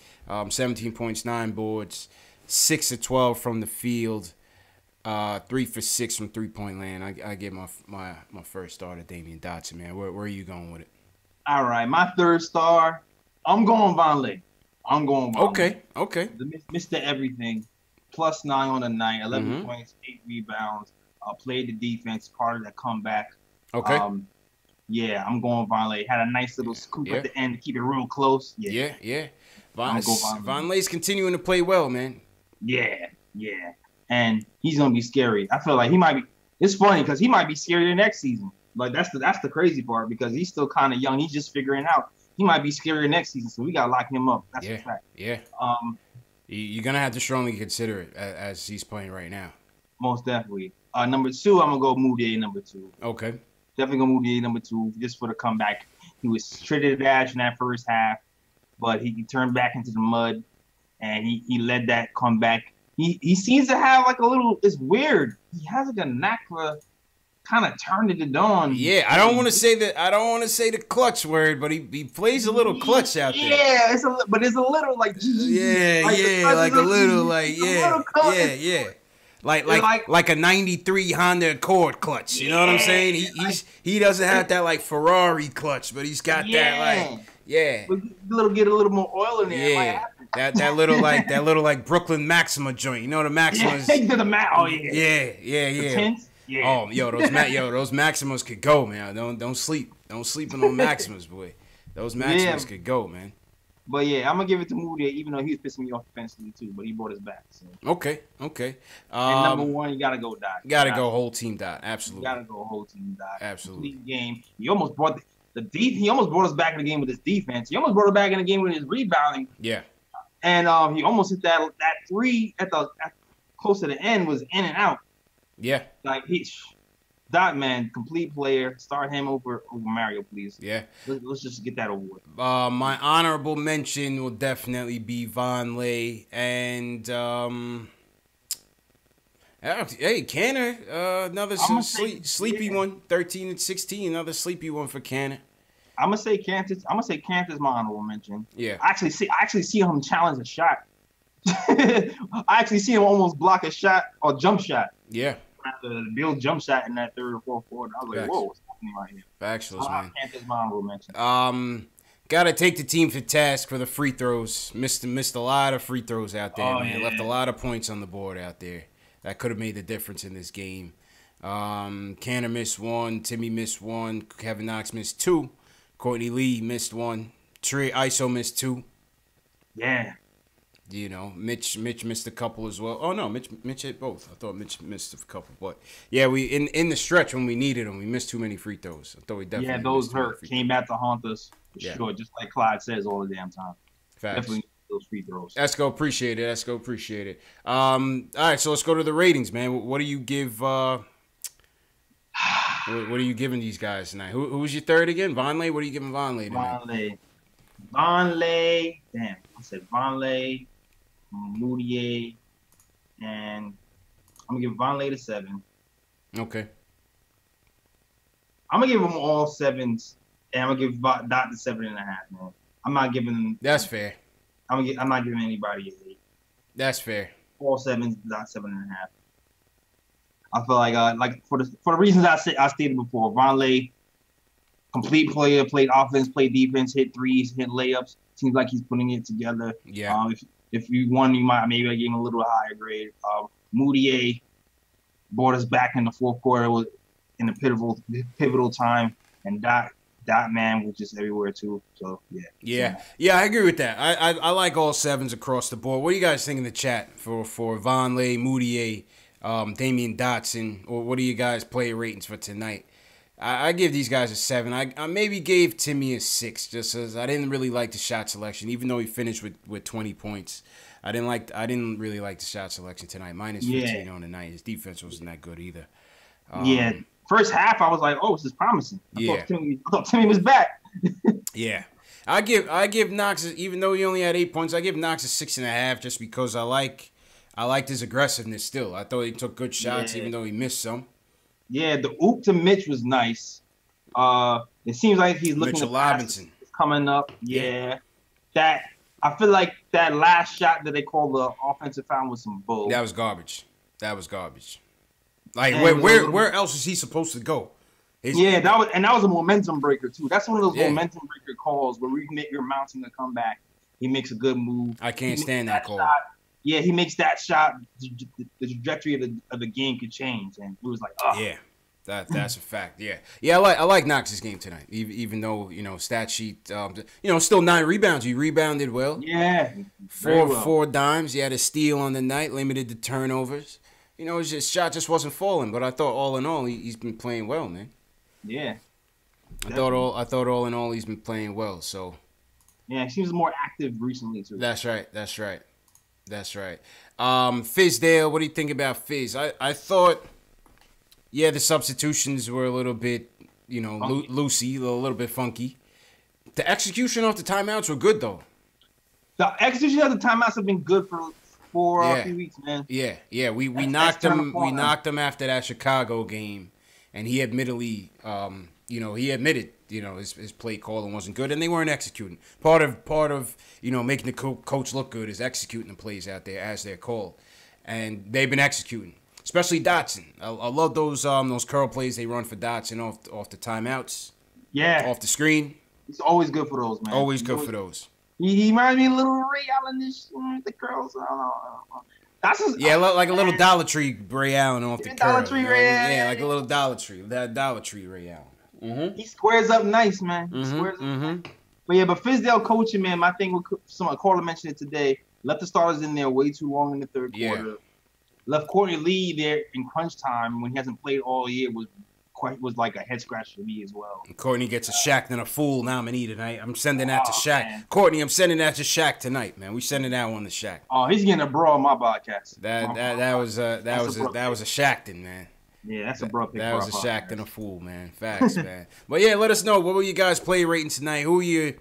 A: 17 points, 9 boards, 6 of 12 from the field, 3 for 6 from three-point land. I give my first star to Damian Dotson, man. Where are you going with it?
D: All right, my third star, I'm going Vonleh. Okay. Mr. Everything. +9 on the night, 11 points, 8 rebounds. Played the defense, part of that comeback.
A: Okay.
D: Yeah, I'm going Vonleh. Had a nice little scoop at the end to keep it real close.
A: Yeah. Vonleh's continuing to play well, man.
D: Yeah. And he's gonna be scary. I feel like he might be. it's funny because he might be scarier next season. Like that's the crazy part because he's still kind of young. He's just figuring out. He might be scarier next season, so we gotta lock him up. That's a fact.
A: Yeah. You're gonna have to strongly consider it as he's playing right now.
D: Most definitely. Number 2, I'm gonna go Moutier number 2.
A: Okay.
D: Definitely gonna Moutier number 2 just for the comeback. He was treated dash in that first half, but he turned back into the mud, and he led that comeback. He seems to have like a little. It's weird. He has like a knack for kind of turning it on.
A: Yeah, I don't want to say the clutch word, but he plays a little clutch out there.
D: Yeah, it's a little like
A: like a little like yeah. Like a 93 Honda Accord clutch. You know what I'm saying? He doesn't have that like Ferrari clutch, but he's got that like
D: get a little more oil in there.
A: Yeah. That little like Brooklyn Maxima joint. You know the Maximas.
D: Yeah.
A: The tints? Yeah. Oh, those Maximas could go, man. Don't sleep on those Maximas, boy. Those Maximas could go, man.
D: But yeah, I'm gonna give it to Moutier, even though he was pissing me off defensively too. But he brought us back. So.
A: Okay.
D: And number 1, you gotta go Dot.
A: Gotta go whole team Dot. Absolutely.
D: You gotta go whole team Dot.
A: Absolutely.
D: Complete game. He almost brought he almost brought us back in the game with his defense. He almost brought us back in the game with his rebounding.
A: Yeah.
D: And he almost hit that 3 at close to the end was in and out.
A: Yeah.
D: Like Dot, man, complete player. Start him over Mario, please.
A: Yeah.
D: Let's just get that over with.
A: My honorable mention will definitely be Vonleh and hey, Canner, another sleepy one. 13 and 16, another sleepy one for Canner.
D: I'm gonna say Cantus. My honorable mention.
A: Yeah.
D: I actually see him challenge a shot. I actually see him almost block a shot or jump shot.
A: Yeah.
D: The Bill jump shot in that third or fourth quarter. I was like, whoa, what's happening right here?
A: Factuals, man.
D: Cantus, my honorable mention.
A: Gotta take the team to task for the free throws. Missed a lot of free throws out there, man. Yeah. Left a lot of points on the board out there. That could have made the difference in this game. Canner missed 1. Timmy missed 1. Kevin Knox missed 2. Courtney Lee missed 1. Trey ISO missed 2.
D: Yeah.
A: You know, Mitch missed a couple as well. Oh no, Mitch hit both. I thought Mitch missed a couple, but yeah, we in the stretch when we needed him, we missed too many free throws. I thought we definitely
D: those hurt. Came back to haunt us for sure, just like Clyde says all the damn time.
A: Facts.
D: Definitely those free throws.
A: Let's go, appreciate it. All right, so let's go to the ratings, man. What do you give? What are you giving these guys tonight? Who was your third again? Vonleh. What are you giving Vonleh tonight?
D: Vonleh. Damn, I said Vonleh, Moutier, and I'm gonna give Vonleh the 7.
A: Okay.
D: I'm gonna give them all 7s, and I'm gonna give Dot the 7.5. Man, I'm not giving them.
A: That's fair.
D: I'm not giving anybody an 8.
A: That's fair.
D: All 7s, Dot 7.5. I feel like for the reasons I stated before, Vonleh, complete player, played offense, played defense, hit threes, hit layups. Seems like he's putting it together.
A: Yeah.
D: If you won, you might maybe give him a little higher grade. Moutier brought us back in the fourth quarter was in a pivotal time, and Dot man was just everywhere too. So yeah.
A: I agree with that. I like all 7s across the board. What do you guys think in the chat for Vonleh, Moutier, Damian Dotson, or what do you guys play ratings for tonight? I give these guys a 7. I maybe gave Timmy a 6 just as I didn't really like the shot selection, even though he finished with 20 points. I didn't really like the shot selection tonight. Minus 15 on the night. His defense wasn't that good either.
D: First half I was like, oh, this is promising. I thought Timmy was back.
A: Yeah. I give Knox, even though he only had 8 points, I give Knox a 6.5 just because I liked his aggressiveness still. I thought he took good shots even though he missed some.
D: Yeah, the oop to Mitch was nice. It seems like he's looking
A: Mitchell Robinson
D: coming up. Yeah. That I feel like that last shot that they called the offensive foul was some bull.
A: That was garbage. Like where else is he supposed to go?
D: That was a momentum breaker too. That's one of those momentum breaker calls where you're mounting a comeback. He makes a good move.
A: I can't stand that call.
D: Yeah, he makes that shot. The trajectory of the game could change, and it was like, oh.
A: Yeah, that's a fact. Yeah. I like Knox's game tonight, even though stat sheet, still 9 rebounds. He rebounded well.
D: Yeah,
A: four dimes. He had a steal on the night, limited the turnovers. You know, his shot just wasn't falling. But I thought all in all, he's been playing well, man.
D: Yeah.
A: I thought all in all, he's been playing well. So.
D: Yeah, he seems more active recently too.
A: That's right. Fizdale, what do you think about Fizz? I thought, yeah, the substitutions were a little bit, you know, loosey, a little bit funky. The execution off the timeouts were good though.
D: The execution of the timeouts have been good for a few weeks, man.
A: Yeah. We knocked him. We knocked him after that Chicago game, and he admitted, his play calling wasn't good, and they weren't executing. Part of making the coach look good is executing the plays out there as they're called, and they've been executing. Especially Dotson. I love those curl plays they run for Dotson off the timeouts.
D: Yeah,
A: off the screen.
D: He's always good for those, man.
A: Always good for those.
D: He reminds me of a little Ray Allen, the curls. That's
A: like a little Dollar Tree Ray Allen off the curl.
D: Dollar Tree Ray Allen.
A: Yeah, like a little Dollar Tree. That Dollar Tree Ray Allen. Mm-hmm.
D: He squares up nice, man. He squares up nice. But Fizdale coaching, man, my thing with Carla mentioned it today. Left the starters in there way too long in the third quarter. Left Courtney Lee there in crunch time when he hasn't played all year was like a head scratch for me as well.
A: And Courtney gets a Shaq and a Fool nominee tonight. I'm sending that to Shaq. Man. Courtney, I'm sending that to Shaq tonight, man. We sending that one to Shaq.
D: Oh, he's getting a bro on my podcast.
A: That was a Shaqton, man.
D: Yeah, that's a bro pick.
A: That was a Shaq and a Fool, man. Facts, man. But yeah, let us know, what were you guys play rating tonight? Who were your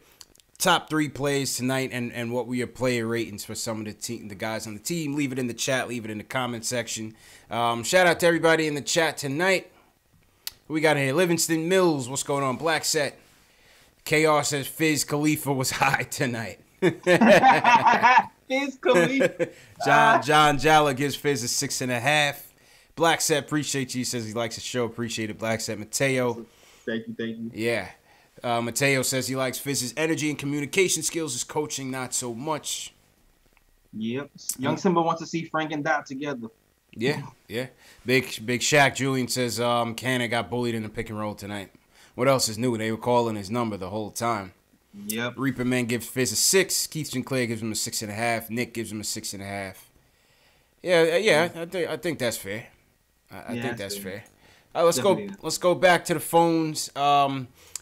A: top 3 plays tonight, and what were your player ratings for some of the guys on the team? Leave it in the chat. Leave it in the comment section. Shout out to everybody in the chat tonight. Who we got here? Livingston Mills. What's going on? Black Set. KR says Fizz Khalifa was high tonight.
D: Fizz Khalifa.
A: John Jalla gives Fizz a 6.5. Black Set, appreciate you. He says he likes the show. Appreciate it, Black Set. Mateo.
D: Thank you.
A: Yeah. Mateo says he likes Fizz's energy and communication skills. His coaching, not so much.
D: Yep. Young Simba wants to see Frank and Dot together.
A: Yeah. Big Shaq Julian says Cannon got bullied in the pick and roll tonight. What else is new? They were calling his number the whole time.
D: Yep.
A: Reaper Man gives Fizz a 6. Keith Sinclair gives him a 6.5. Nick gives him a 6.5. Yeah. I think that's fair. I think that's fair. All right, let's go back to the phones.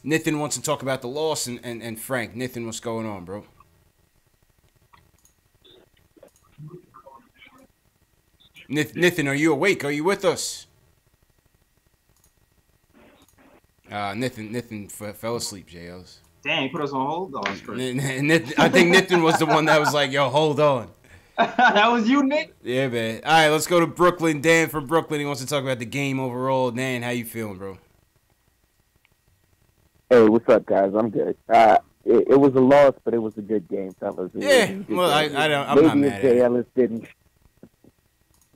A: Nathan wants to talk about the loss, and Frank. Nathan, what's going on, bro? Nathan, are you awake? Are you with us? Nathan fell asleep, JLs.
D: Dang, he put us on hold?
A: I think Nathan was the one that was like, yo, hold on.
D: That was you, Nick?
A: Yeah, man. All right, let's go to Brooklyn. Dan from Brooklyn. He wants to talk about the game overall. Dan, how you feeling, bro?
H: Hey, what's up, guys? I'm good. It was a loss, but it was a good game, fellas.
A: I'm not mad at
H: Jay Ellis didn't.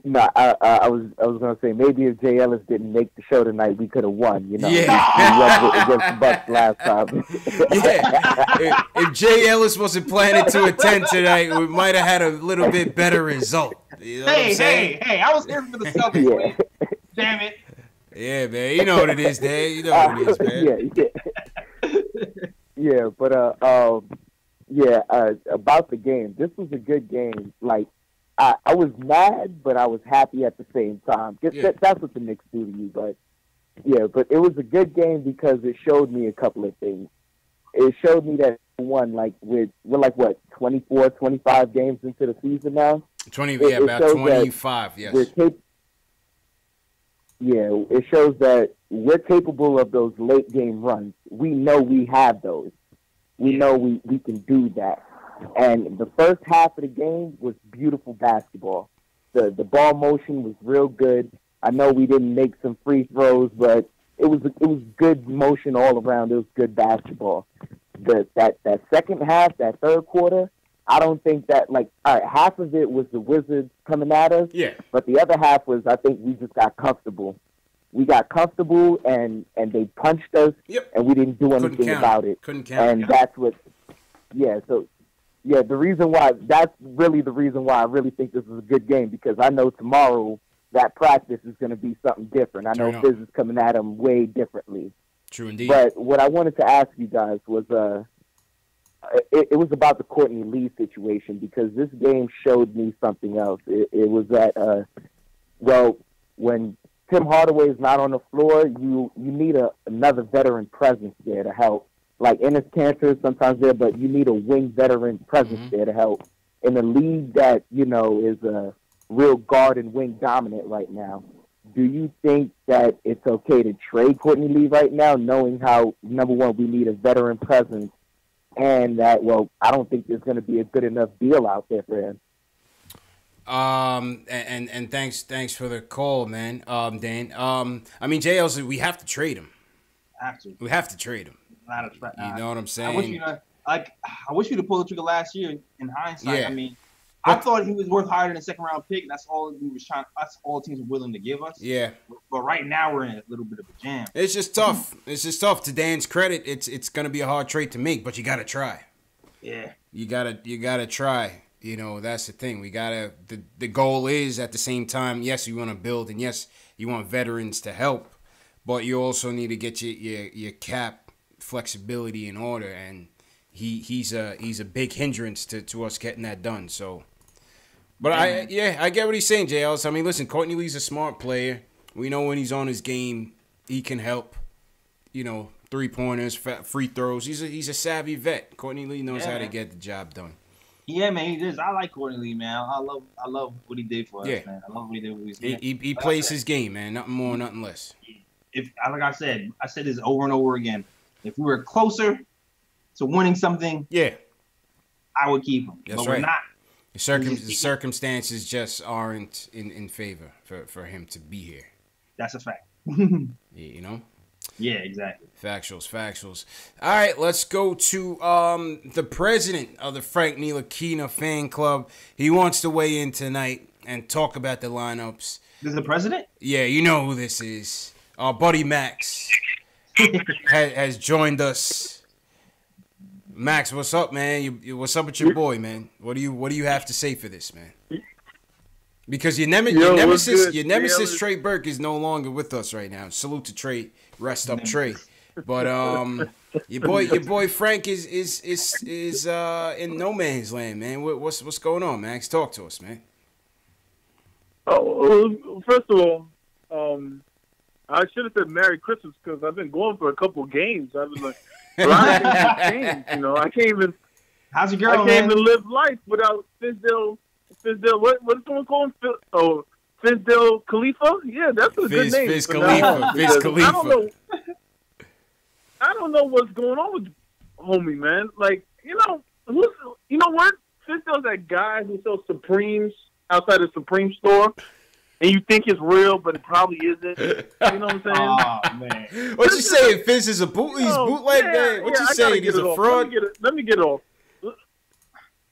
H: No, I was gonna say maybe if Jay Ellis didn't make the show tonight, we could have won. You know,
A: yeah.
H: against the Bucks last time.
A: Yeah, if Jay Ellis wasn't planning to attend tonight, we might have had a little bit better result. You know
D: hey! I was here for the Celtics. Yeah. Damn it.
A: Yeah, man. You know what it is, Dan. You know what it is,
H: man. Yeah, but about the game. This was a good game. Like, I was mad, but I was happy at the same time. That's what the Knicks do to you, but it was a good game because it showed me a couple of things. It showed me that we're like what 24, 25 games into the season now.
A: About 25. Yes.
H: It shows that we're capable of those late game runs. We know we have those. We know we can do that. And the first half of the game was beautiful basketball. The ball motion was real good. I know we didn't make some free throws, but it was good motion all around. It was good basketball. That second half, that third quarter, I don't think that, all right, half of it was the Wizards coming at us.
A: Yeah.
H: But the other half was, I think we just got comfortable. We got comfortable, and they punched us, and we didn't do anything about it.
A: Couldn't count.
H: And that's what, the reason why, that's really the reason why I really think this is a good game, because I know tomorrow that practice is going to be something different. I know Fizz is coming at them way differently.
A: True indeed.
H: But what I wanted to ask you guys was, it was about the Courtney Lee situation, because this game showed me something else. It was that well, when Tim Hardaway is not on the floor, you need another veteran presence there to help. Like Ennis Cantor is sometimes there, but you need a wing veteran presence there to help. In a league that, you know, is a real guard and wing dominant right now, do you think that it's okay to trade Courtney Lee right now, knowing how, number one, we need a veteran presence, and that, well, I don't think there's going to be a good enough deal out there for him?
A: And thanks for the call, man, Dan. I mean, JL's, we have to trade him. We have to trade him. You know what I'm saying?
D: I wish you'd have pulled the trigger last year. In hindsight, I mean, I thought he was worth higher than a second round pick. That's all we was trying. That's all teams were willing to give us.
A: Yeah.
D: But right now we're in a little bit of a jam.
A: It's just tough. It's just tough. To Dan's credit, it's gonna be a hard trade to make, but you gotta try.
D: Yeah.
A: You gotta try. You know, that's the thing. We gotta. The goal is at the same time. Yes, you want to build, and yes, you want veterans to help, but you also need to get your cap flexibility in order, and he's a big hindrance to us getting that done. So, but I get what he's saying, JLs. I mean, listen, Courtney Lee's a smart player. We know when he's on his game, he can help. You know, 3-pointers, free throws. He's a savvy vet. Courtney Lee knows how to get the job done.
D: Yeah, man, he is. I like Courtney Lee, man. I love what he did for us, man. I love what he did with his game.
A: He plays his game, man. Nothing more, nothing less.
D: Like I said this over and over again. If we were closer to winning something, I would keep him.
A: That's
D: but
A: right.
D: We're not.
A: The circumstances just aren't in favor for him to be here.
D: That's a fact.
A: You know?
D: Yeah, exactly.
A: Factuals. All right, let's go to the president of the Frank Ntilikina fan club. He wants to weigh in tonight and talk about the lineups.
D: This is the president?
A: Yeah, you know who this is. Our buddy Max has joined us. Max, what's up, man? What's up with your boy, man? What do you have to say for this, man? Because your nemesis Trey Burke is no longer with us right now. Salute to Trey. Rest up, Trey. But your boy Frank is in no man's land, man. What's going on, Max? Talk to us, man.
I: Oh, first of all, I should have said Merry Christmas because I've been going for a couple games. I've been like, a lot of things have changed, you know. I can't even.
D: How's your girl,
I: I can't even live life without Fizdale. What's someone call him? Fizdale Khalifa? Yeah, that's a good name.
A: Fizz Khalifa.
I: I don't know what's going on with homie, man. Like, you know what? Fizdale's that guy who sells Supremes outside the Supreme store, and you think it's real, but it probably isn't. You know what I'm saying?
D: Oh, man.
A: What you saying? Fizz is a bootleg guy? What you saying? He's a fraud?
I: Let me get it off.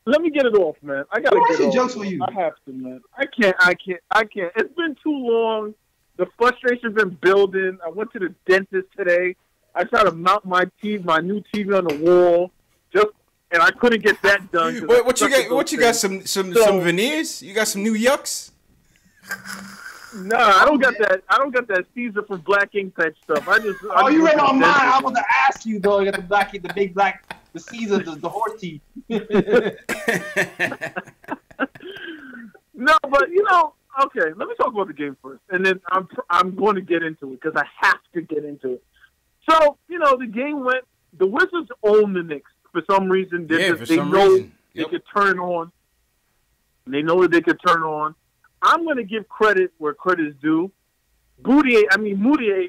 I: Let me get it off, man. I gotta get it off.
D: Jokes for you.
I: I have to, man. I can't. It's been too long. The frustration's been building. I went to the dentist today. I tried to mount my new TV on the wall, and I couldn't get that done.
A: Wait, what you got? What you got? Some veneers? You got some new yucks?
I: Nah, I don't got that. I don't got that Caesar from Black Ink type stuff.
D: You read my mind. I was to ask you though. You got the big black. The Caesar, the horse teeth.
I: No, but okay. Let me talk about the game first, and then I'm going to get into it because I have to get into it. So the game went. The Wizards own the Knicks for some reason. They know they could turn on. They know that they could turn on. I'm going to give credit where credit is due. Mud.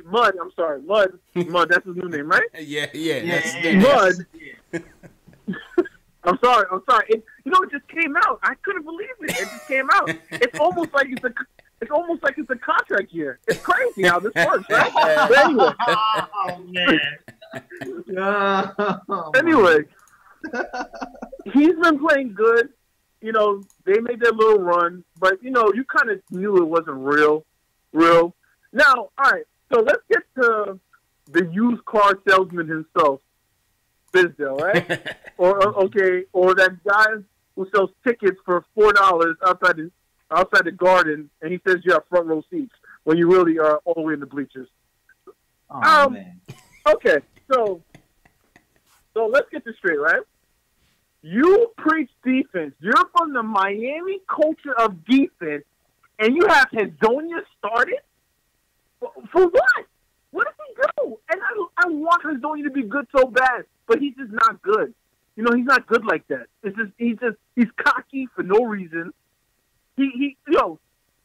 I: Mud. That's his new name, right?
A: Yeah.
I: Mud. I'm sorry. It just came out. I couldn't believe it. It just came out. It's almost like it's a contract year. It's crazy how this works, right? But anyway.
D: Oh man.
I: Anyway, he's been playing good. They made their little run, but you kind of knew it wasn't real. Now, all right. So let's get to the used car salesman himself. Fizdale, right? or that guy who sells tickets for $4 outside the garden, and he says you have front row seats when you really are all the way in the bleachers.
D: Oh man.
I: Okay, so let's get this straight, right? You preach defense. You're from the Miami culture of defense, and and you have Hazonia started? For what? What does he do? And I want Hazonia to be good so bad, but he's just not good. You know, he's not good like that. It's just he's cocky for no reason. Hazonia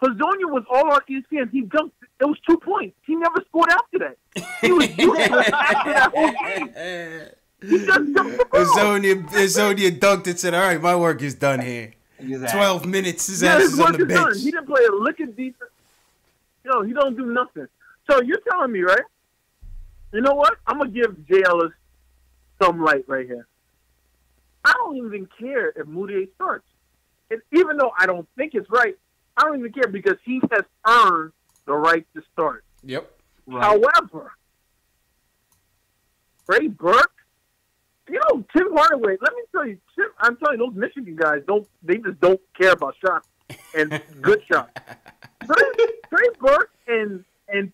I: was all on ESPN. He dunked. It was 2 points. He never scored after that. He was useless after that whole game. He just dunked the ball.
A: Hazonia dunked and said, "All right, my work is done here."
D: Exactly.
A: 12 minutes. His ass is on the bench.
I: Done. He didn't play a lick of defense. He don't do nothing. So you're telling me, right? You know what? I'm gonna give Jay Ellis some light right here. I don't even care if Moutier starts. And even though I don't think it's right, I don't even care because he has earned the right to start.
A: Yep.
D: Right.
I: However, Trey Burke, Tim Hardaway, let me tell you, I'm telling you, those Michigan guys they just don't care about shots and good shots. Trey Burke and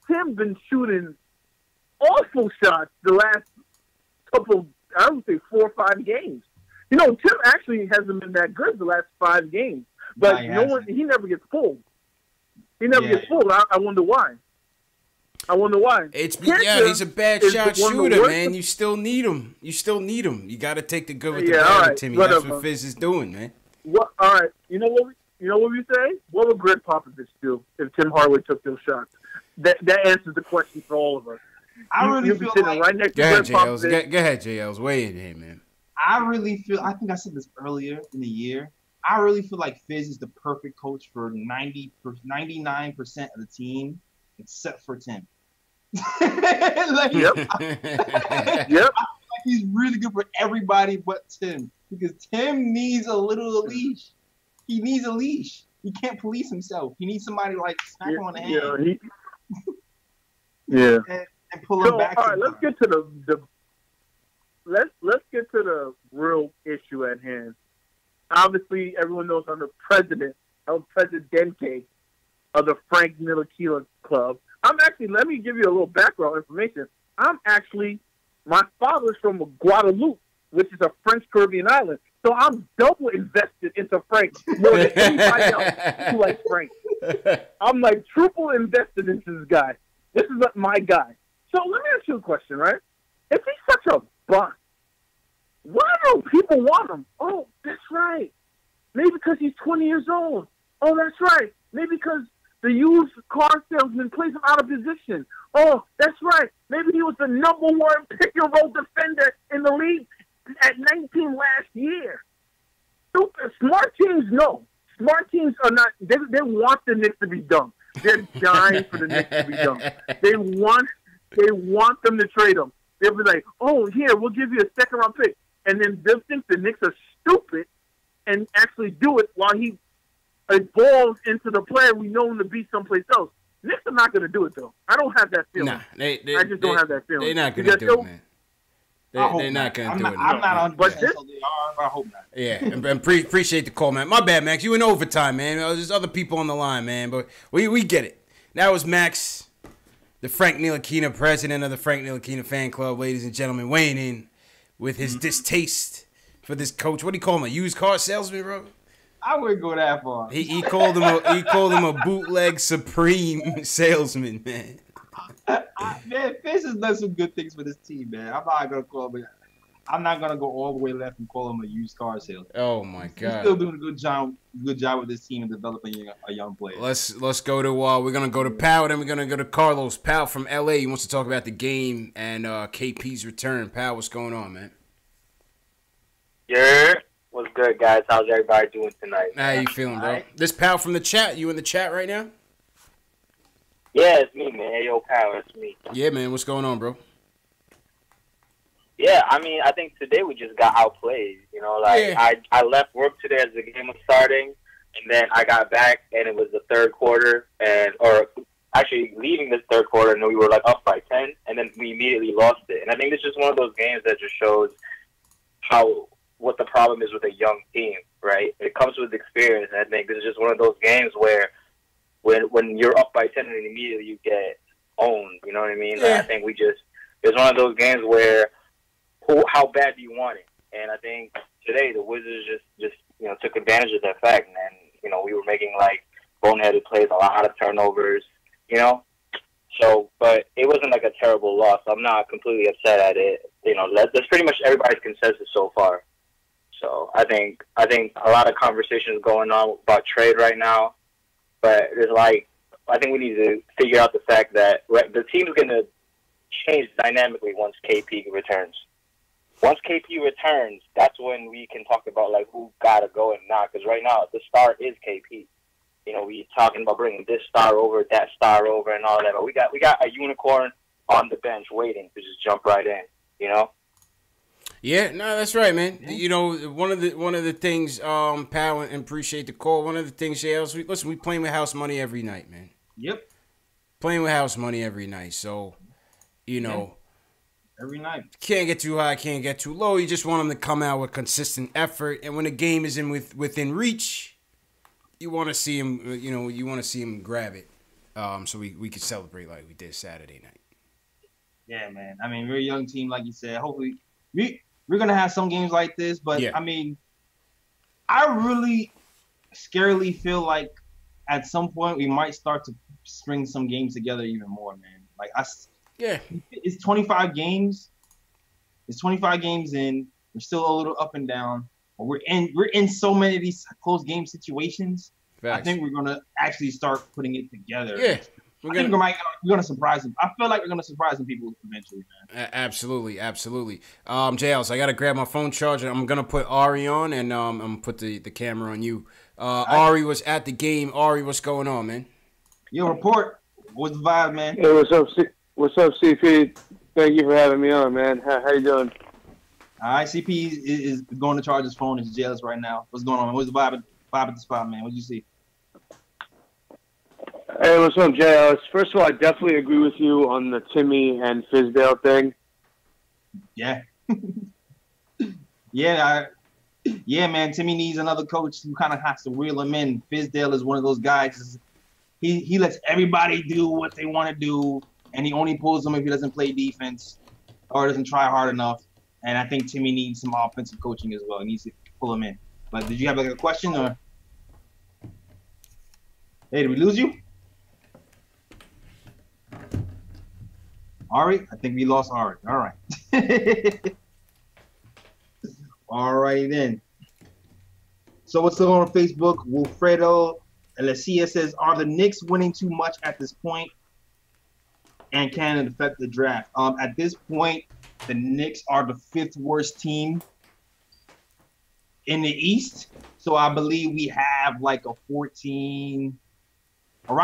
I: Tim been shooting awful shots the last couple, I would say 4 or 5 games. Tim actually hasn't been that good the last 5 games, but he never gets pulled. He never gets pulled. I wonder why.
A: He's a bad shot shooter, man. You still need him. You got to take the good with the bad, Timmy. That's what Fizz is doing, man.
I: All right. You know what we say? What would Greg Popovich do if Tim Hardaway took those shots? That answers the question for all of us.
D: I really feel like
I: right next
A: go ahead, JLs. Go ahead, JLs. Weigh in here, man.
D: I think I said this earlier in the year. I really feel like Fizz is the perfect coach for 99% of the team, except for Tim.
I: Yep.
D: He's really good for everybody but Tim, because Tim needs a little leash. He needs a leash. He can't police himself. He needs somebody to smack him on the hand. And pull him back.
I: All right, let's get to let's get to the real issue at hand. Obviously, everyone knows I'm the president, Presidente of the Frank Ntilikina Club. Let me give you a little background information. My father's from Guadeloupe, which is a French Caribbean island. So I'm double invested into Frank more than anybody else who likes Frank. I'm triple invested into this guy. This is my guy. So let me ask you a question, right? If he's such a bust, why don't people want him? Oh, that's right. Maybe because he's 20 years old. Oh, that's right. Maybe because the used car salesman plays him out of position. Oh, that's right. Maybe he was the #1 pick-and-roll defender in the league at 19 last year. Smart teams, no. Smart teams are not. They want the Knicks to be dumb. They're dying for the Knicks to be dumb. They want them to trade them. They'll be like, oh, here, we'll give you a second-round pick. And then they'll think the Knicks are stupid and actually do it while he evolves into the player we know him to be someplace else. Knicks are not going to do it, though. I don't have that feeling.
A: Nah,
I: I just don't have that feeling.
A: They're not going to do it, man. They're not going to do it.
D: I'm not on, but they are. I hope not.
A: Yeah, and appreciate the call, man. My bad, Max. You in overtime, man. There's other people on the line, man, but we get it. That was Max, the Frank Ntilikina, president of the Frank Ntilikina fan club, ladies and gentlemen, weighing in with his distaste for this coach. What do you call him? A used car salesman, bro?
D: I wouldn't go that far.
A: He called him a bootleg supreme salesman, man.
D: Man, Fizz has done some good things for this team, man. I'm not gonna go all the way left and call him a used car salesman.
A: Oh my God!
D: He's still doing a good job with this team and developing a young player.
A: Let's go to we're gonna go to Powell, then we're gonna go to Carlos. Powell from LA. He wants to talk about the game and KP's return. Powell, what's going on, man?
J: Yeah. What's good, guys? How's everybody doing tonight?
A: How you feeling, bro? This Powell from the chat. You in the chat right now?
J: Yeah, it's me, man. Hey, yo, Powell, it's me.
A: Yeah, man. What's going on, bro?
J: Yeah, I mean, I think today we just got outplayed. I left work today as the game was starting, and then I got back, and it was the third quarter, or actually leaving this third quarter, and we were up by 10, and then we immediately lost it. And I think it's just one of those games that just shows what the problem is with a young team, right? It comes with experience, and I think this is just one of those games where when you're up by 10 and immediately you get owned, you know what I mean?
A: Yeah.
J: I think it's one of those games where how bad do you want it? And I think today the Wizards just took advantage of that fact, and we were making boneheaded plays, a lot of turnovers, you know. So, but it wasn't like a terrible loss. I'm not completely upset at it. You know, that's pretty much everybody's consensus so far. So I think a lot of conversations going on about trade right now, but it's like I think we need to figure out the fact that the team's going to change dynamically once KP returns. Once KP returns, that's when we can talk about like who got to go and not. Because right now the star is KP. You know, we talking about bringing this star over, that star over, and all that. But we got a unicorn on the bench waiting to just jump right in. You know.
A: Yeah, no, that's right, man. You know, one of the things, Pal, and appreciate the call. One of the things, JL, listen, we playing with house money every night, man.
D: Yep.
A: Playing with house money every night. So, you know,
D: every night.
A: Can't get too high, can't get too low. You just want them to come out with consistent effort. And when the game is within reach, you want to see him, you know, you want to see him grab it. So we could celebrate like we did Saturday night.
D: Yeah, man. I mean, we're a young team, like you said. Hopefully, we're going to have some games like this. But, I mean, I really scarily feel like at some point we might start to string some games together even more, man. Like, it's 25 games. It's 25 games in. We're still a little up and down. But we're in so many of these close game situations. Facts. I think we're gonna actually start putting it together.
A: Yeah,
D: we're gonna surprise them. I feel like we're gonna surprise some people eventually, man.
A: Absolutely, absolutely. JL, so I gotta grab my phone charger. I'm gonna put Ari on, and I'm gonna put the camera on you. Ari was at the game. Ari, what's going on, man?
D: Yo, report. What's the vibe, man?
K: Hey, what's up, CP? Thank you for having me on, man. How you doing?
D: All right, CP is going to charge his phone. He's jealous right now. What's going on, man? What's the vibe at the spot, man? What'd you see?
K: Hey, what's up, JL? First of all, I definitely agree with you on the Timmy and Fizdale thing.
D: Yeah. Yeah, man. Timmy needs another coach who kind of has to reel him in. Fizdale is one of those guys. He lets everybody do what they want to do, and he only pulls them if he doesn't play defense or doesn't try hard enough. And I think Timmy needs some offensive coaching as well. He needs to pull him in. But did you have like a question or? Hey, did we lose you? Ari? I think we lost Ari. All right. All right then. So what's going on Facebook? Wilfredo Alessia says, are the Knicks winning too much at this point? And can it affect the draft? At this point, the Knicks are the 5th worst team in the East. So I believe we have like around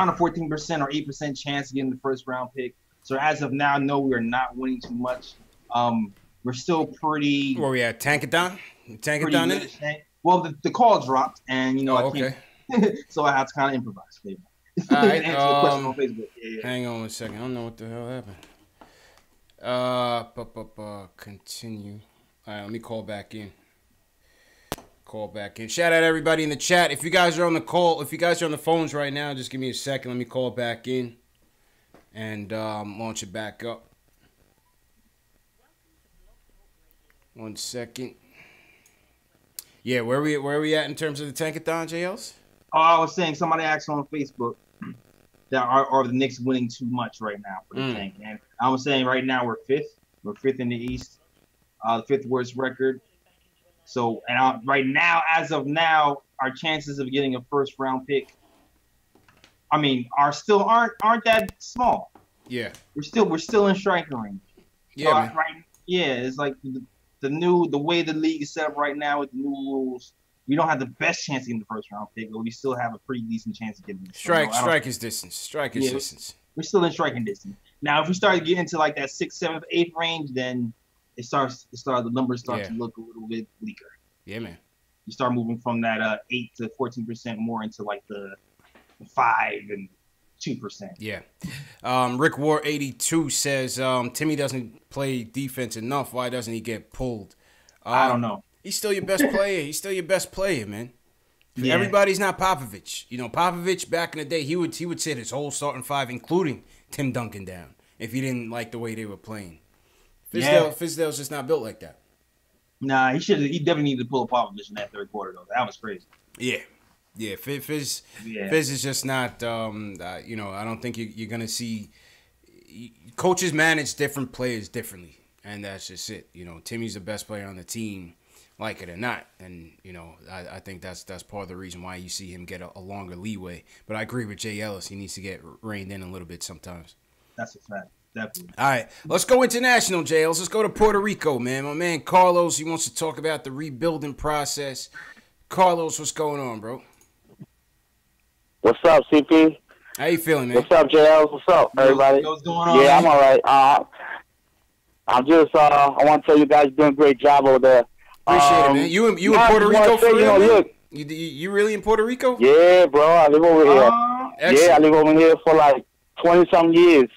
D: a 14% or 8% chance of getting the first round pick. So as of now, no, we are not winning too much. We're still pretty.
A: Where we at? Tank it down? Tank it down in?
D: Well, the call dropped, and you know, I can't. So I have to kind of improvise.
A: All right.
D: Answer the question on Facebook. Yeah.
A: Hang on 1 second. I don't know what the hell happened. Continue. All right, let me call back in. Shout out everybody in the chat. If you guys are on the call, if you guys are on the phones right now, just give me a second. Let me call back in and launch it back up. 1 second. Yeah, where are we at in terms of the Tankathon, JLs?
D: Oh, I was saying somebody asked on Facebook that are the Knicks winning too much right now for the tank, and I was saying right now we're 5th. We're 5th in the East, the 5th worst record. So, and right now, as of now, our chances of getting a first round pick, I mean, aren't that small.
A: Yeah,
D: we're still in striking range.
A: Yeah,
D: so it's like the way the league is set up right now with the new rules. We don't have the best chance of getting the first round pick, but we still have a pretty decent chance of getting it.
A: Strike is distance. Distance.
D: We're still in striking distance. Now, if we start to get into like that 6th, 7th, 8th range, then the numbers start to look a little bit bleaker.
A: Yeah, man.
D: You start moving from that 8 to 14% more into like the 5 and 2%.
A: Yeah. Rick War 82 says Timmy doesn't play defense enough. Why doesn't he get pulled?
D: I don't know.
A: He's still your best player. He's still your best player, man. Yeah. Everybody's not Popovich. You know, Popovich back in the day, he would sit his whole starting 5, including Tim Duncan, down if he didn't like the way they were playing. Fizdale's just not built like that.
D: Nah, he definitely needed to pull a Popovich in that 3rd quarter though. That was crazy.
A: Yeah. Yeah, Fizz is just not. You know, I don't think you're gonna see. Coaches manage different players differently, and that's just it. You know, Timmy's the best player on the team, like it or not, and you know, I think that's part of the reason why you see him get a longer leeway. But I agree with Jay Ellis; he needs to get reined in a little bit sometimes.
D: That's a fact, definitely.
A: All right, let's go international, Jay Ellis. Let's go to Puerto Rico, man. My man Carlos, he wants to talk about the rebuilding process. Carlos, what's going on, bro?
L: What's up, CP?
A: How you feeling, man?
L: What's up, JL? What's up, everybody?
D: What's going on?
L: Yeah,
D: man?
L: I'm all right. I'm just, I want to tell you guys doing a great job over there.
A: Appreciate it, man. You in Puerto Rico for real, man?
L: Look,
A: you really in Puerto Rico?
L: Yeah, bro. I live over here. Yeah, I live over here for like 20-some years.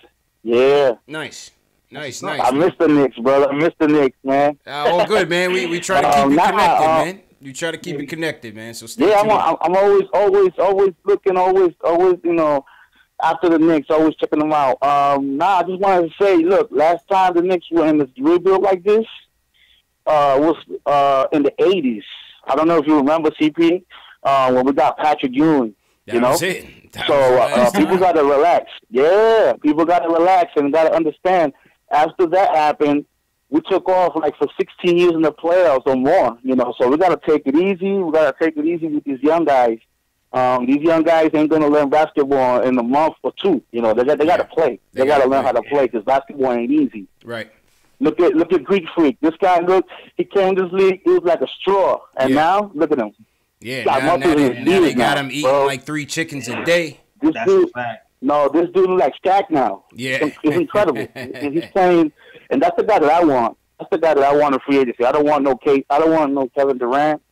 L: Yeah.
A: Nice.
L: I miss the Knicks, brother. I miss the Knicks, man.
A: All good, man. We try to keep it connected, man. You try to keep it connected, man. So stay tuned.
L: I'm always looking, always, you know, after the Knicks, always checking them out. I just wanted to say, look, last time the Knicks were in this rebuild like this was in the 80s. I don't know if you remember, CP, when we got Patrick Ewing.
A: That was it.
L: So people got to relax. Yeah, people got to relax and got to understand. After that happened, we took off like for 16 years in the playoffs or more, you know. So we got to take it easy. We got to take it easy with these young guys. These young guys ain't going to learn basketball in a month or two. You know, they got to play. They got to learn how to play because basketball ain't easy.
A: Right.
L: Look at Greek Freak. This guy, he came to this league, he was like a straw. And now, look at him.
A: Yeah, now they got him eating like 3 chickens a day.
L: That's a fact. No, this dude is like Shaq now.
A: Yeah.
L: He's incredible. And he's playing, and that's the guy that I want. That's the guy that I want in free agency. I don't want no Kevin Durant.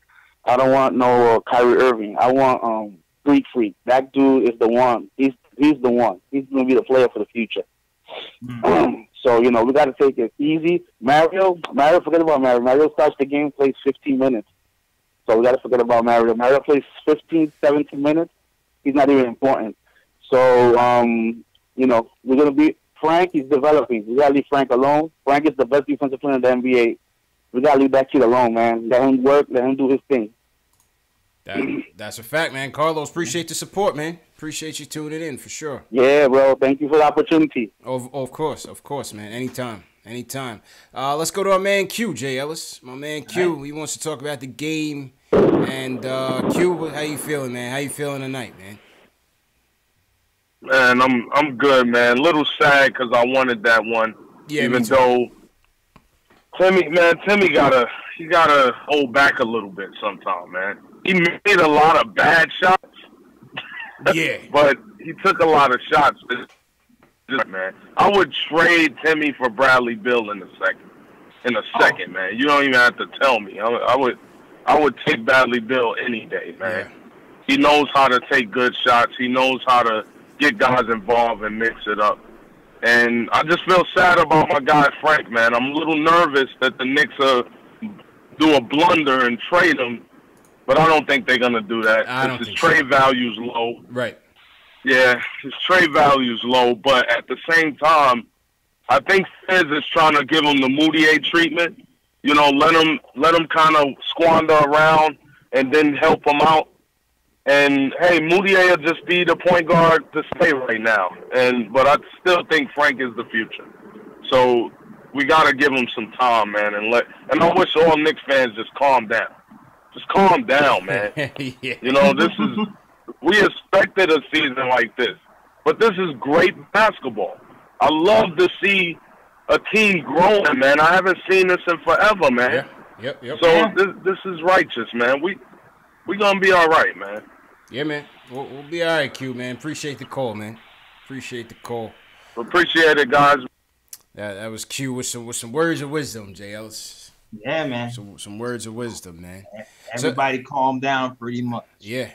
L: I don't want no Kyrie Irving. I want Greek Freak. That dude is the one. He's the one. He's going to be the player for the future. So, you know, we got to take it easy. Mario, forget about Mario. Mario starts the game, plays 15 minutes. So we got to forget about Mario. Mario plays 15, 17 minutes. He's not even important. So, you know, we're going to be Frank. He's developing. We got to leave Frank alone. Frank is the best defensive player in the NBA. We got to leave that kid alone, man. Let him work. Let him do his thing.
A: That's a fact, man. Carlos, appreciate the support, man. Appreciate you tuning in for sure.
L: Yeah, bro. Thank you for the opportunity.
A: Of course, man. Anytime. Let's go to our man Q, Jay Ellis. My man Q, he wants to talk about the game. And Q, how you feeling, man? How you feeling tonight, man?
M: Man, I'm good, man. A little sad because I wanted that one.
A: Yeah,
M: even though Timmy gotta hold back a little bit sometime, man. He made a lot of bad shots.
A: Yeah.
M: But he took a lot of shots. Man, I would trade Timmy for Bradley Beal in a second, man. You don't even have to tell me. I would take Bradley Beal any day, man. Yeah. He knows how to take good shots. He knows how to get guys involved and mix it up. And I just feel sad about my guy Frank, man. I'm a little nervous that the Knicks do a blunder and trade him, but I don't think they're gonna do that. His trade value's low.
A: Right.
M: Yeah, his trade value's low, but at the same time, I think Fizz is trying to give him the Moutier treatment. You know, let him kind of squander around and then help him out. And hey, Moutier will just be the point guard to stay right now. But I still think Frank is the future. So we gotta give him some time, man. And I wish all Knicks fans just calm down. Just calm down, man.
A: Yeah.
M: You know, we expected a season like this, but this is great basketball. I love to see a team growing, man. I haven't seen this in forever, man.
A: Yeah. Yep.
M: So this is righteous, man. We gonna be all right, man.
A: Yeah, man. We'll be all right, Q, man. Appreciate the call, man. Appreciate the call.
M: Appreciate it, guys.
A: That was Q with some words of wisdom, Jay Ellis.
D: Yeah, man.
A: Some words of wisdom, man.
D: Everybody calm down pretty much.
A: Yeah.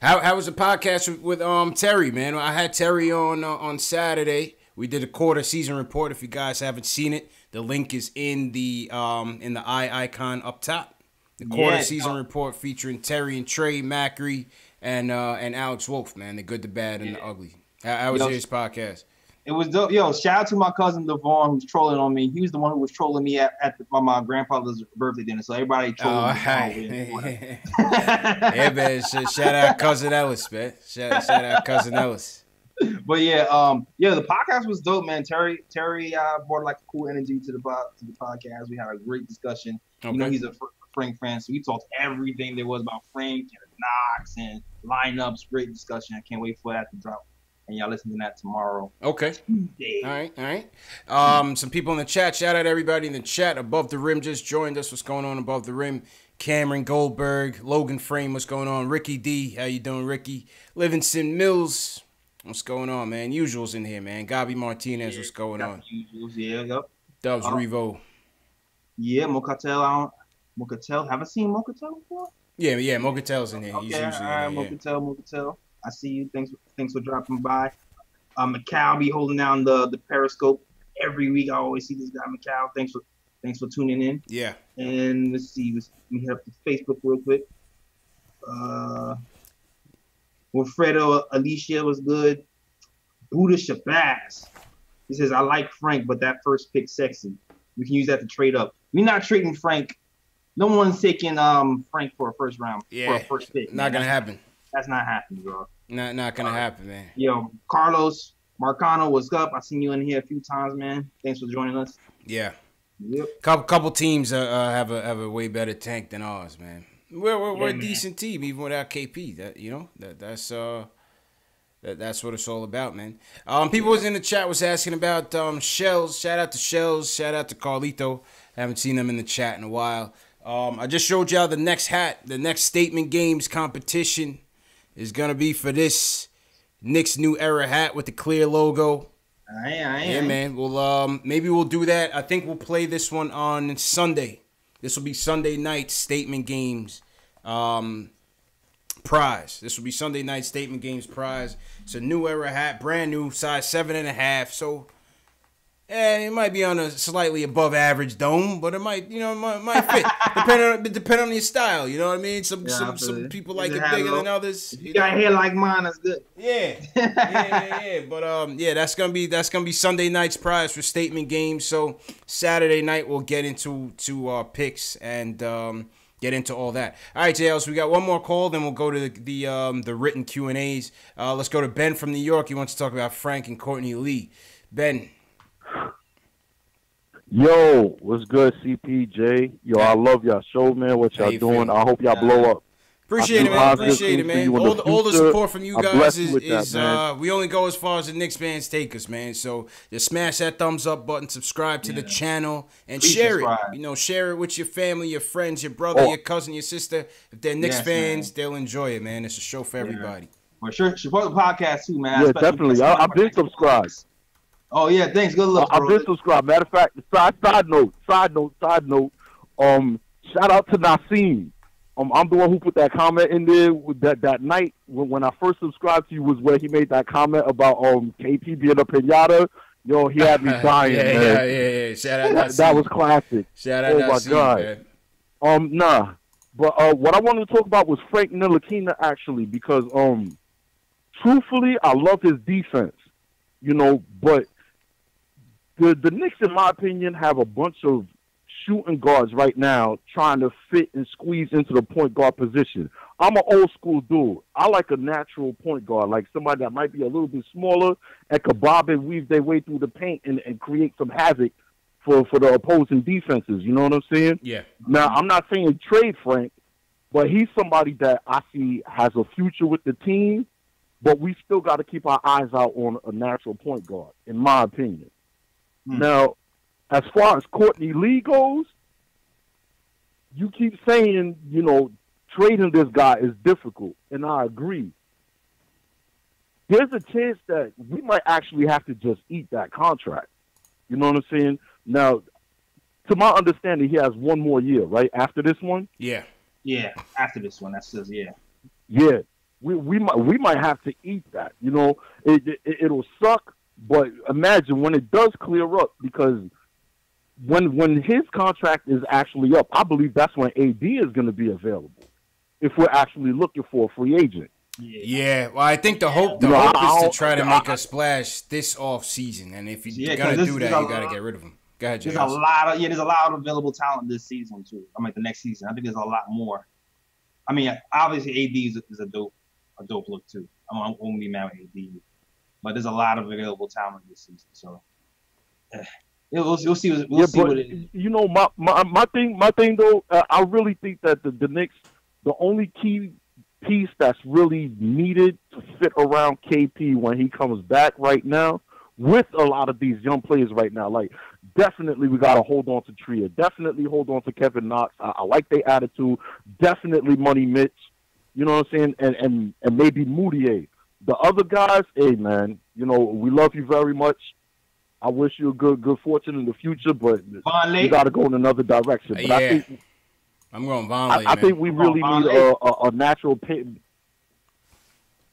A: How was the podcast with Terry, man? I had Terry on Saturday. We did a quarter season report. If you guys haven't seen it, the link is in the eye icon up top. The quarter season report featuring Terry and Trey Macri and Alex Wolf, man. The good, the bad, and the ugly. How was his podcast?
D: It was dope. Yo, shout out to my cousin Devon who's trolling on me. He was the one who was trolling me at my grandfather's birthday dinner. So everybody trolling me.
A: Yeah, man. Shout out cousin Ellis, man. Shout out cousin Ellis.
D: But yeah, the podcast was dope, man. Terry brought like a cool energy to the podcast. We had a great discussion. Okay. You know, he's a Frank fan, so we talked everything there was about Frank and Knox and lineups. Great discussion. I can't wait for that to drop. And y'all listen to that tomorrow.
A: Okay. All right. Some people in the chat. Shout out everybody in the chat. Above the Rim just joined us. What's going on above the rim? Cameron Goldberg, Logan Frame. What's going on? Ricky D. How you doing, Ricky? Livingston Mills. What's going on, man? Usuals in here, man. Gabi Martinez. What's going on?
D: Usuals, yeah. Yep.
A: Dubs Revo.
D: Yeah, Mocatel. Haven't seen Mocatel before?
A: Yeah. Mocatel's in here.
D: Okay,
A: He's usually in here.
D: Mocatel. I see you. Thanks for dropping by. Macau be holding down the Periscope every week. I always see this guy, Macau. Thanks for tuning in.
A: Yeah.
D: And let's see. Let me hit up the Facebook real quick. Wilfredo Alicia was good. Buddha Shabazz. He says, I like Frank, but that first pick sexy. We can use that to trade up. We're not trading Frank. No one's taking Frank for a first round.
A: Yeah.
D: For a first pick.
A: Not going to happen.
D: That's not happening, bro.
A: Not gonna happen, man.
D: Yo, Carlos Marcano, what's up? I seen you in here a few times, man. Thanks for joining us.
A: Yeah.
D: Yep.
A: Couple teams have a way better tank than ours, man. We're a decent team even without KP. That's what it's all about, man. People was in the chat was asking about Shells. Shout out to Shells. Shout out to Carlito. Haven't seen them in the chat in a while. I just showed y'all the next hat, the next Statement Games competition. Is going to be for this Knicks New Era hat with the clear logo. Yeah, man. Well, maybe we'll do that. I think we'll play this one on Sunday. This will be Sunday night Statement Games prize. This will be Sunday night Statement Games prize. It's a New Era hat, brand new, size 7.5. So, it might be on a slightly above average dome, but it might fit. Depend on your style. You know what I mean? Some people like it bigger than others.
D: If you got hair like mine, that's good.
A: Yeah. But that's gonna be Sunday night's prize for Statement Games. So Saturday night we'll get into our picks and get into all that. All right, JL, so we got one more call, then we'll go to the written Q&As. Let's go to Ben from New York. He wants to talk about Frank and Courtney Lee. Ben.
F: Yo, what's good, CPJ? Yo, I love y'all show, man. What y'all doing? I hope y'all blow up.
A: Appreciate it, man. All the support from you guys is we only go as far as the Knicks fans take us, man. So just smash that thumbs up button, subscribe to the channel, and share it. Share it with your family, your friends, your brother, your cousin, your sister. If they're Knicks fans, they'll enjoy it, man. It's a show for everybody.
D: For sure, support the podcast too, man.
F: Yeah, definitely. I've been subscribed.
D: Oh yeah, thanks. Good luck.
F: I've been subscribed. Matter of fact, side note. Shout out to Nassim. I'm the one who put that comment in there with that night when I first subscribed to you was where he made that comment about KP being a pinata. Yo, he had me dying, man.
A: Yeah. Shout out Nassim.
F: That was classic.
A: Shout out Nassim,
F: my God. Man. But what I wanted to talk about was Frank Ntilikina actually, because truthfully, I love his defense. But the Knicks, in my opinion, have a bunch of shooting guards right now trying to fit and squeeze into the point guard position. I'm an old school dude. I like a natural point guard, like somebody that might be a little bit smaller and could bob and weave their way through the paint and create some havoc for the opposing defenses. You know what I'm saying?
A: Yeah.
F: Now, I'm not saying trade Frank, but he's somebody that I see has a future with the team, but we still got to keep our eyes out on a natural point guard, in my opinion. Now, as far as Courtney Lee goes, you keep saying, trading this guy is difficult, and I agree. There's a chance that we might actually have to just eat that contract. You know what I'm saying? Now, to my understanding, he has one more year, right, after this one?
A: Yeah.
D: Yeah, after this one, that says, yeah.
F: Yeah, we might have to eat that. It'll suck. But imagine when it does clear up, because when his contract is actually up, I believe that's when AD is going to be available, if we're actually looking for a free agent.
A: Yeah, well, I think the hope is to try to make a splash this off season, and if you're gonna do that, you gotta get rid of him. Go ahead,
D: There's a lot of available talent this season too. I mean, the next season, I think there's a lot more. I mean, obviously AD is a dope look too. I won't be mad with AD, but there's a lot of available talent this season. So we'll see. We'll see what it is.
N: You know, my thing though, I really think that the Knicks, the only key piece that's really needed to fit around KP when he comes back right now, with a lot of these young players right now, like definitely we got to hold on to Tria. Definitely hold on to Kevin Knox. I like their attitude. Definitely Money Mitch. You know what I'm saying? And maybe Moutier. The other guys, hey man, you know, we love you very much. I wish you a good fortune in the future, but you got to go in another direction. But I think
A: I'm going Vonleh.
N: I think we really need a natural pin.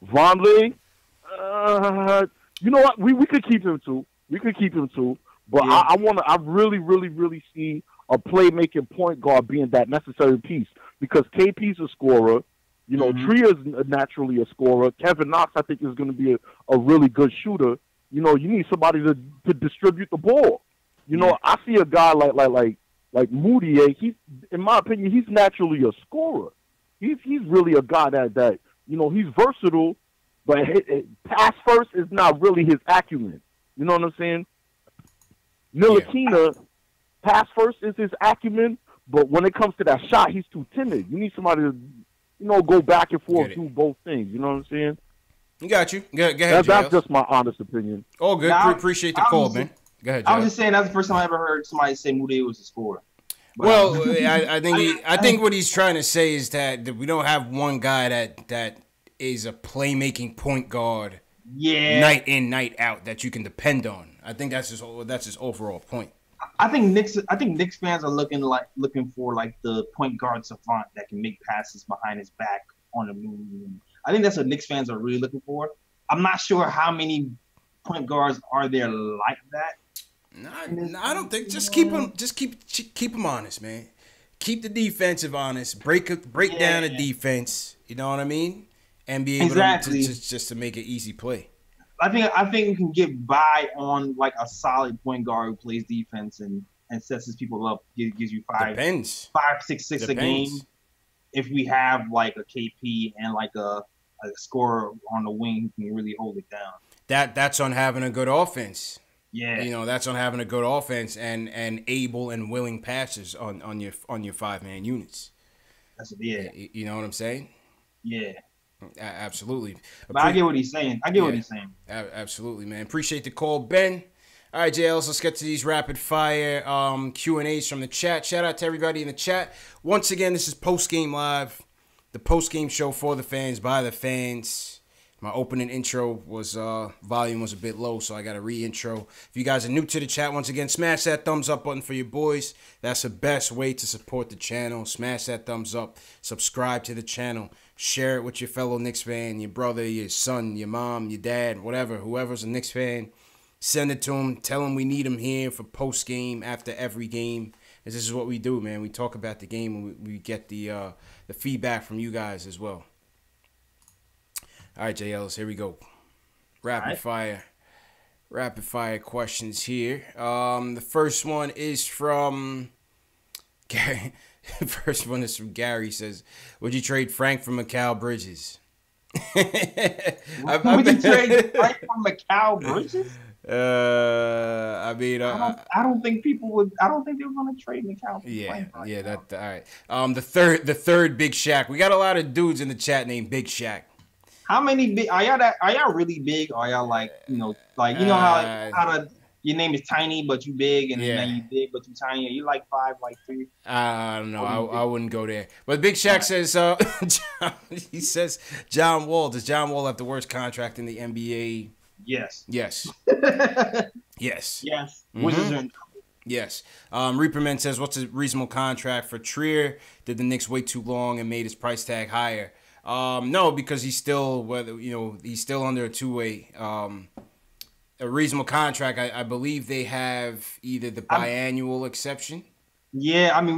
N: Vonleh, you know what? We could keep him too. But I really see a playmaking point guard being that necessary piece, because KP's a scorer. You know, Tria's naturally a scorer. Kevin Knox, I think, is going to be a really good shooter. You know, you need somebody to distribute the ball. You know, I see a guy like Moutier. He's, in my opinion, he's naturally a scorer. He's really a guy that you know, he's versatile, but pass first is not really his acumen. You know what I'm saying? Ntilikina, pass first is his acumen, but when it comes to that shot, he's too timid. You need somebody to, you know, go back and forth, do both things. You know what I'm saying?
A: You got you. Go ahead,
N: that's just my honest opinion.
A: Oh, good. Appreciate the call, man. Go ahead,
D: I was just saying that's the first time I ever heard somebody say Moutier was a scorer. But,
A: well, I think what he's trying to say is that we don't have one guy that is a playmaking point guard, night in, night out, that you can depend on. I think that's his overall point.
D: I think Knicks fans are looking for like the point guard savant that can make passes behind his back on the move. I think that's what Knicks fans are really looking for. I'm not sure how many point guards are there like that.
A: No, I don't think. Just keep them honest, man. Keep the defensive honest. Break down the defense. You know what I mean? And be able to make an easy play.
D: I think we can get by on like a solid point guard who plays defense and sets his people up. Gives you 5, 6 a game. If we have like a KP and like a scorer on the wing who can really hold it down.
A: That's on having a good offense.
D: Yeah,
A: you know, that's on having a good offense and able and willing passers on your 5-man units. You know what I'm saying?
D: Yeah.
A: Absolutely.
D: But I get what he's saying.
A: Absolutely, man. Appreciate the call, Ben. All right, JLs, let's get to these rapid fire Q&As from the chat. Shout out to everybody in the chat. Once again, this is Post Game Live, the post game show for the fans, by the fans. My opening intro was volume was a bit low, so I got a re-intro. If you guys are new to the chat, once again, smash that thumbs up button for your boys. That's the best way to support the channel. Smash that thumbs up. Subscribe to the channel. Share it with your fellow Knicks fan, your brother, your son, your mom, your dad, whatever. Whoever's a Knicks fan, send it to them. Tell them we need them here for post-game, after every game. This is what we do, man. We talk about the game, and we get the feedback from you guys as well. All right, JLs, here we go. Rapid fire questions here. The first one is from Gary. The first one is from Gary. Says, "Would you trade Frank for Mikal Bridges?"
D: Would you trade Frank for Mikal Bridges?
A: I mean,
D: I don't think people would. I don't think they were going to trade Mikal.
A: That all right. The third Big Shaq. We got a lot of dudes in the chat named Big Shaq.
D: How many big are y'all? Are y'all really big? Or are y'all like how your name is tiny but you big, and then you big but you tiny? Are you like 5, like 3?
A: I don't know. I wouldn't go there. But Big Shaq says he says John Wall. Does John Wall have the worst contract in the NBA?
D: Yes.
A: Yes. Yes.
D: Yes.
A: Mm-hmm. Yes. Reaperman says, "What's a reasonable contract for Trier? Did the Knicks wait too long and made his price tag higher?" No, because he's still under a 2-way. A reasonable contract. I believe they have either the biannual exception.
D: Yeah, I mean,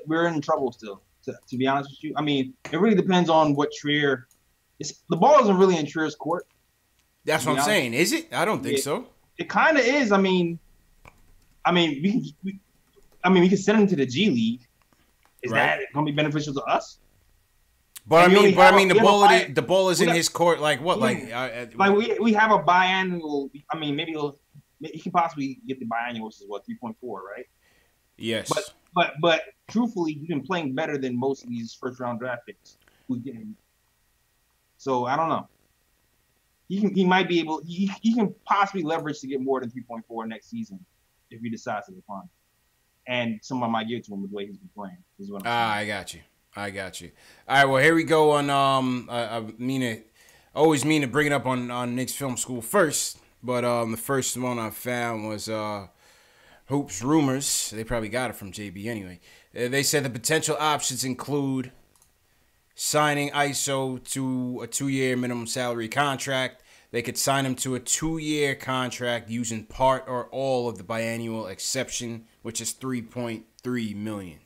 D: we're in trouble still. To be honest with you, I mean, it really depends on what Trier the ball isn't really in Trier's court.
A: That's what I'm saying. Is it? I don't think so.
D: It kind of is. I mean, we can send him to the G League. Is that going to be beneficial to us?
A: But the ball is in his court. Like what? Like
D: we have a biannual. I mean, maybe he can possibly get the biannual, which is what 3.4, right?
A: Yes.
D: But truthfully, he's been playing better than most of these first round draft picks. So I don't know. He might be able. He can possibly leverage to get more than 3.4 next season if he decides to decline. And someone might give it to him with the way he's been playing. Is what I'm saying.
A: I got you. All right, well here we go on. I always mean to bring it up on Knicks Film School first, but the first one I found was Hoops Rumors. They probably got it from JB anyway. They said the potential options include signing ISO to a 2-year minimum salary contract. They could sign him to a 2-year contract using part or all of the biannual exception, which is $3.3 million.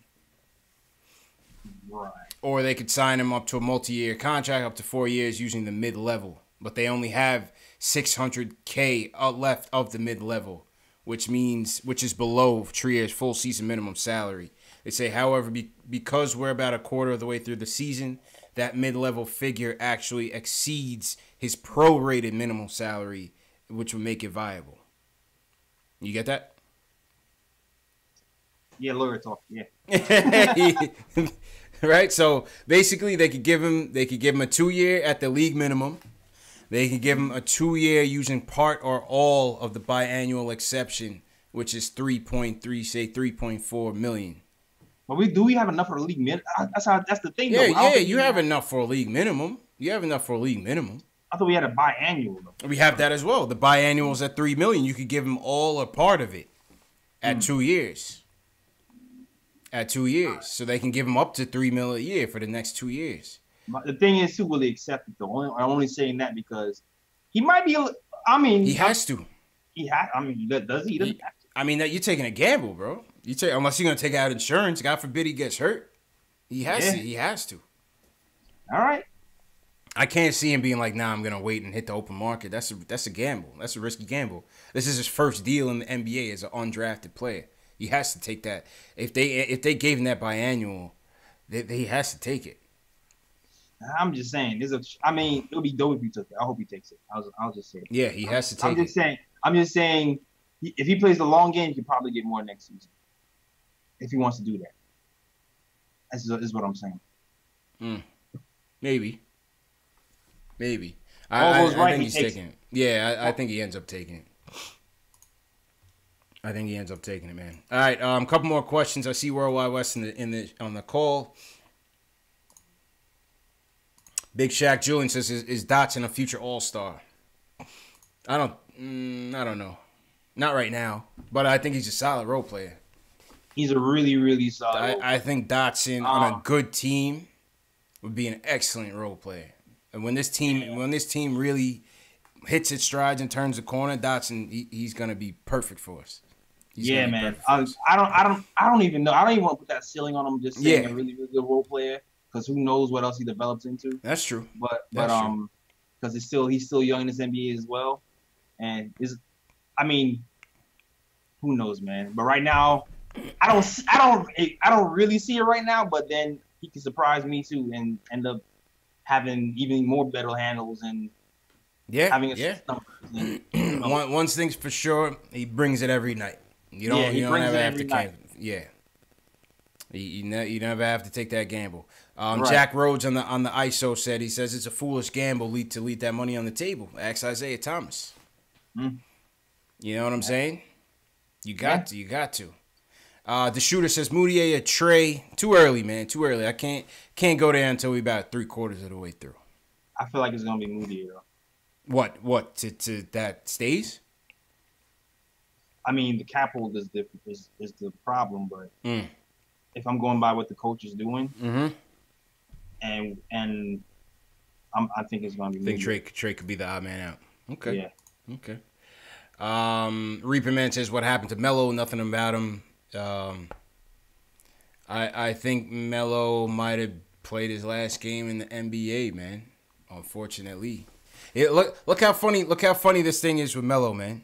D: Right.
A: Or they could sign him up to a multi-year contract up to 4 years using the mid-level. But they only have $600K left of the mid-level, which is below Trier's full season minimum salary. They say, however, because we're about a quarter of the way through the season, that mid-level figure actually exceeds his prorated minimum salary, which would make it viable. You get that?
D: Yeah, lawyer talk. Yeah.
A: Right. So basically, they could give him a 2-year at the league minimum. They could give him a 2-year using part or all of the biannual exception, which is 3.4 million.
D: But do we have enough for the league minimum? That's the thing.
A: Yeah, you have enough for a league minimum. I
D: thought we had a biannual though.
A: We have that as well. The biannual is at $3 million. You could give him all or part of it at 2 years. So they can give him up to $3 million a year for the next 2 years.
D: The thing is, who will he accept it though? I'm only saying that because he might be.
A: He has to.
D: Does he? He doesn't have to.
A: I mean, you're taking a gamble, bro. Unless you're gonna take out insurance. God forbid he gets hurt. He has to.
D: All right.
A: I can't see him being like, nah, I'm gonna wait and hit the open market. That's a gamble. That's a risky gamble. This is his first deal in the NBA as an undrafted player. He has to take that. If they gave him that biannual, he has to take it.
D: I'm just saying. It would be dope if he took it. I hope he takes it. I'll just say it.
A: Yeah, he has to take it.
D: I'm just saying. If he plays the long game, he could probably get more next season. If he wants to do that. That's what I'm saying.
A: Maybe.
D: I
A: think he's taking it. Yeah, I think he ends up taking it. Man. All right, a couple more questions. I see Worldwide West on the call. Big Shaq Julian says, "Is Dotson a future All-Star?" I don't know. Not right now, but I think he's a solid role player.
D: He's a really, really solid.
A: I think Dotson on a good team would be an excellent role player. And when this team really hits its strides and turns the corner, Dotson he's gonna be perfect for us.
D: Yeah, man. I don't even know. I don't even want to put that ceiling on him. Just saying a really, really good role player, because who knows what else he develops into.
A: That's true.
D: But because he's still young in this NBA as well, and who knows, man. But right now, I don't really see it right now. But then he can surprise me too and end up having even more better handles and having a system.
A: One thing's for sure, he brings it every night. You don't ever have to cancel. Yeah. You never have to take that gamble. Right. Jack Rhodes on the ISO said, he says it's a foolish gamble to leave that money on the table. Ask Isaiah Thomas. You know what I'm saying? You got to. The shooter says Moutier or Trey. Too early, man. Too early. I can't go there until we about 3/4 of the way through.
D: I feel like it's gonna be Moutier though.
A: What to that stays?
D: I mean, the cap hold is the problem, but if I'm going by what the coach is doing, and I think it's going to be.
A: I think Trey could be the odd man out. Okay.
D: Yeah.
A: Okay. Reaper Man says, what happened to Melo? Nothing about him. I think Melo might have played his last game in the NBA, man. Unfortunately. Look how funny this thing is with Melo, man.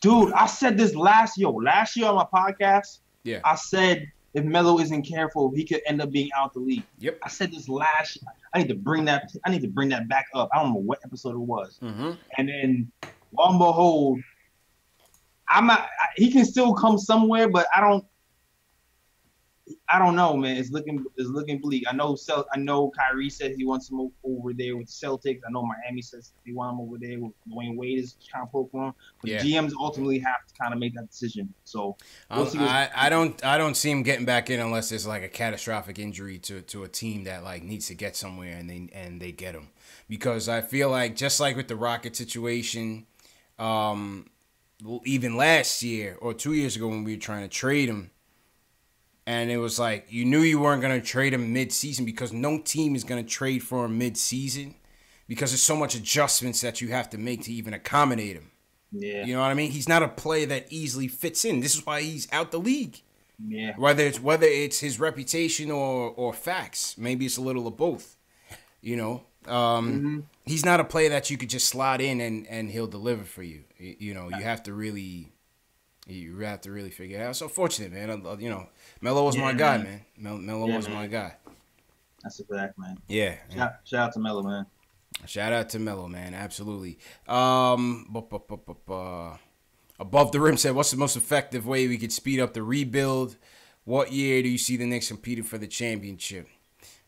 D: Dude, I said this last year on my podcast.
A: Yeah.
D: I said if Melo isn't careful, he could end up being out the league.
A: Yep.
D: I said this last year. I need to bring that back up. I don't know what episode it was.
A: Mm-hmm.
D: And then, lo and behold, he can still come somewhere, but I don't know, man. It's looking bleak. I know Kyrie said he wants him over there with the Celtics. I know Miami says they want him over there with Dwayne Wade is trying to poke for him. But GMs ultimately have to kind of make that decision. So we'll see.
A: I don't see him getting back in unless there's like a catastrophic injury to a team that like needs to get somewhere and they get him. Because I feel like just like with the Rocket situation, even last year or 2 years ago when we were trying to trade him. And it was like, you knew you weren't going to trade him mid-season because no team is going to trade for him mid-season because there's so much adjustments that you have to make to even accommodate him.
D: Yeah.
A: You know what I mean? He's not a player that easily fits in. This is why he's out the league.
D: Yeah.
A: Whether it's his reputation or facts. Maybe it's a little of both. You know? He's not a player that you could just slot in and he'll deliver for you. You know, you have to really figure it out. It's unfortunate, man. You know, Melo was my guy, man. Melo was my guy.
D: That's a fact, man.
A: Yeah.
D: Shout out to Melo, man.
A: Shout out to Melo, man. Absolutely. Above the Rim said, what's the most effective way we could speed up the rebuild? What year do you see the Knicks competing for the championship?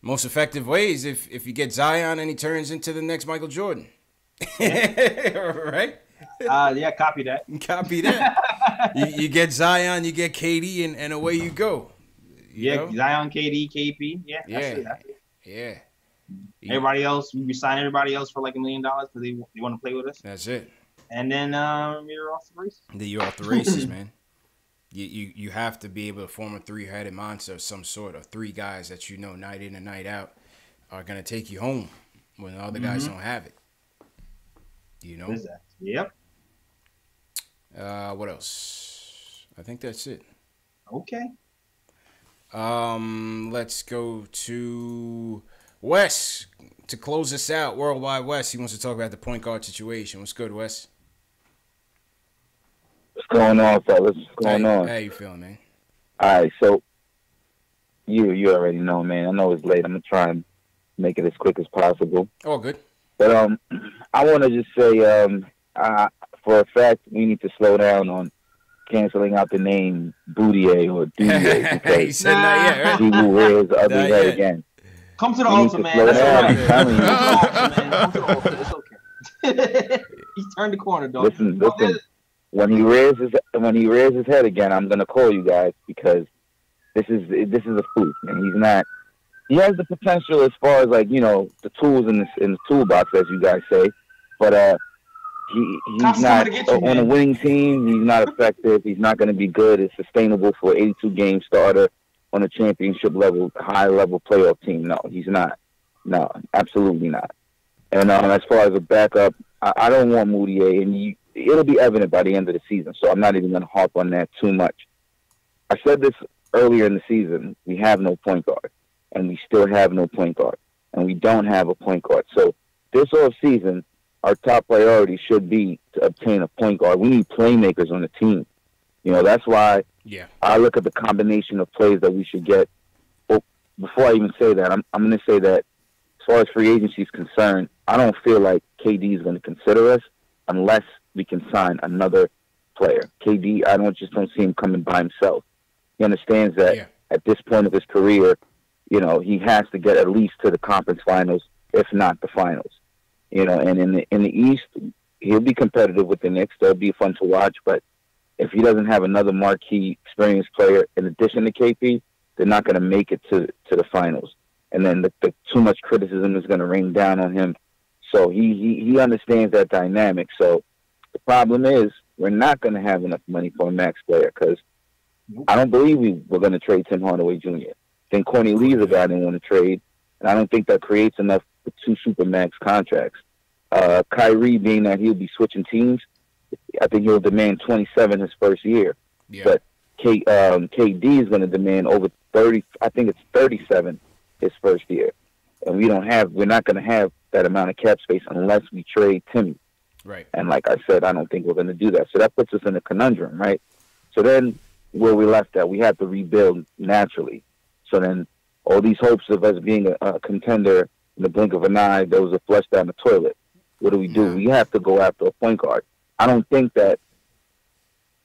A: Most effective way is if you get Zion and he turns into the next Michael Jordan. Right?
D: Yeah, copy that.
A: Copy that. you get Zion, you get KD, and away you go. You know?
D: Zion, KD, KP. Yeah, that's it.
A: Yeah.
D: Everybody else, we sign everybody else for like $1 million because they want to play with us.
A: That's it.
D: And then you're off the races.
A: You're off the races, man. You have to be able to form a three-headed monster of some sort, of three guys that you know night in and night out are going to take you home when the other guys don't have it. You know?
D: Exactly. Yep.
A: What else? I think that's it.
D: Okay.
A: Let's go to Wes to close this out. Worldwide Wes. He wants to talk about the point guard situation. What's good, Wes?
O: What's going on, fellas? What's going on?
A: How you feeling, man?
O: All right, so you already know, man. I know it's late. I'm gonna try and make it as quick as possible.
A: Oh, good.
O: But I want to just say, for a fact, we need to slow down on canceling out the name Boudier or Dudier because
A: he said not yet, right?
O: he will rear his ugly head again.
D: Come to the altar, man. That's all right. Come to the altar. It's okay. He's turned the corner, dog.
O: Listen. When he rears his head again, I'm gonna call you guys because this is a fluke, and he's not. He has the potential as far as like the tools in the toolbox, as you guys say, but he's not on a winning team. He's not effective. He's not going to be good. It's sustainable for an 82-game starter on a championship level, high level playoff team. No, he's not. No, absolutely not. And as far as a backup, I don't want Moutier, and it'll be evident by the end of the season. So I'm not even going to harp on that too much. I said this earlier in the season. We have no point guard, and we still have no point guard, and we don't have a point guard. So this offseason, our top priority should be to obtain a point guard. We need playmakers on the team. That's why I look at the combination of plays that we should get. Well, before I even say that, I'm going to say that as far as free agency is concerned, I don't feel like KD is going to consider us unless we can sign another player. KD, I don't see him coming by himself. He understands that at this point of his career, he has to get at least to the conference finals, if not the finals. And in the East, he'll be competitive with the Knicks. That'll be fun to watch. But if he doesn't have another marquee, experienced player in addition to KP, they're not going to make it to the finals. And then the too much criticism is going to rain down on him. So he understands that dynamic. So the problem is we're not going to have enough money for a max player because I don't believe we're going to trade Tim Hardaway Jr. I think Courtney Lee's a guy they want to trade, and I don't think that creates enough for two supermax contracts. Kyrie, being that he'll be switching teams, I think he'll demand 27 his first year. Yeah. But KD is going to demand over 30. I think it's 37 his first year, and we're not going to have that amount of cap space unless we trade Timmy.
A: Right.
O: And like I said, I don't think we're going to do that. So that puts us in a conundrum, right? So then where we left at, we had to rebuild naturally. So then all these hopes of us being a contender in the blink of an eye, those are flushed down the toilet. What do?
A: Yeah.
O: We have to go after a point guard. I don't think that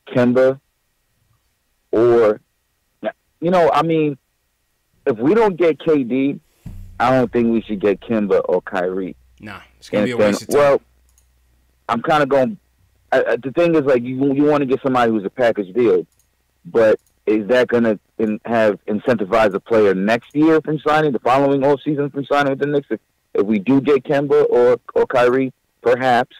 O: Kemba or, I mean, if we don't get KD, I don't think we should get Kemba or Kyrie.
A: Nah, it's going to be a waste of time.
O: Well, I'm kind of going, the thing is, like, you want to get somebody who's a package deal, but is that going to have incentivize a player next year from signing, the following offseason from signing with the Knicks? If we do get Kemba or Kyrie, perhaps,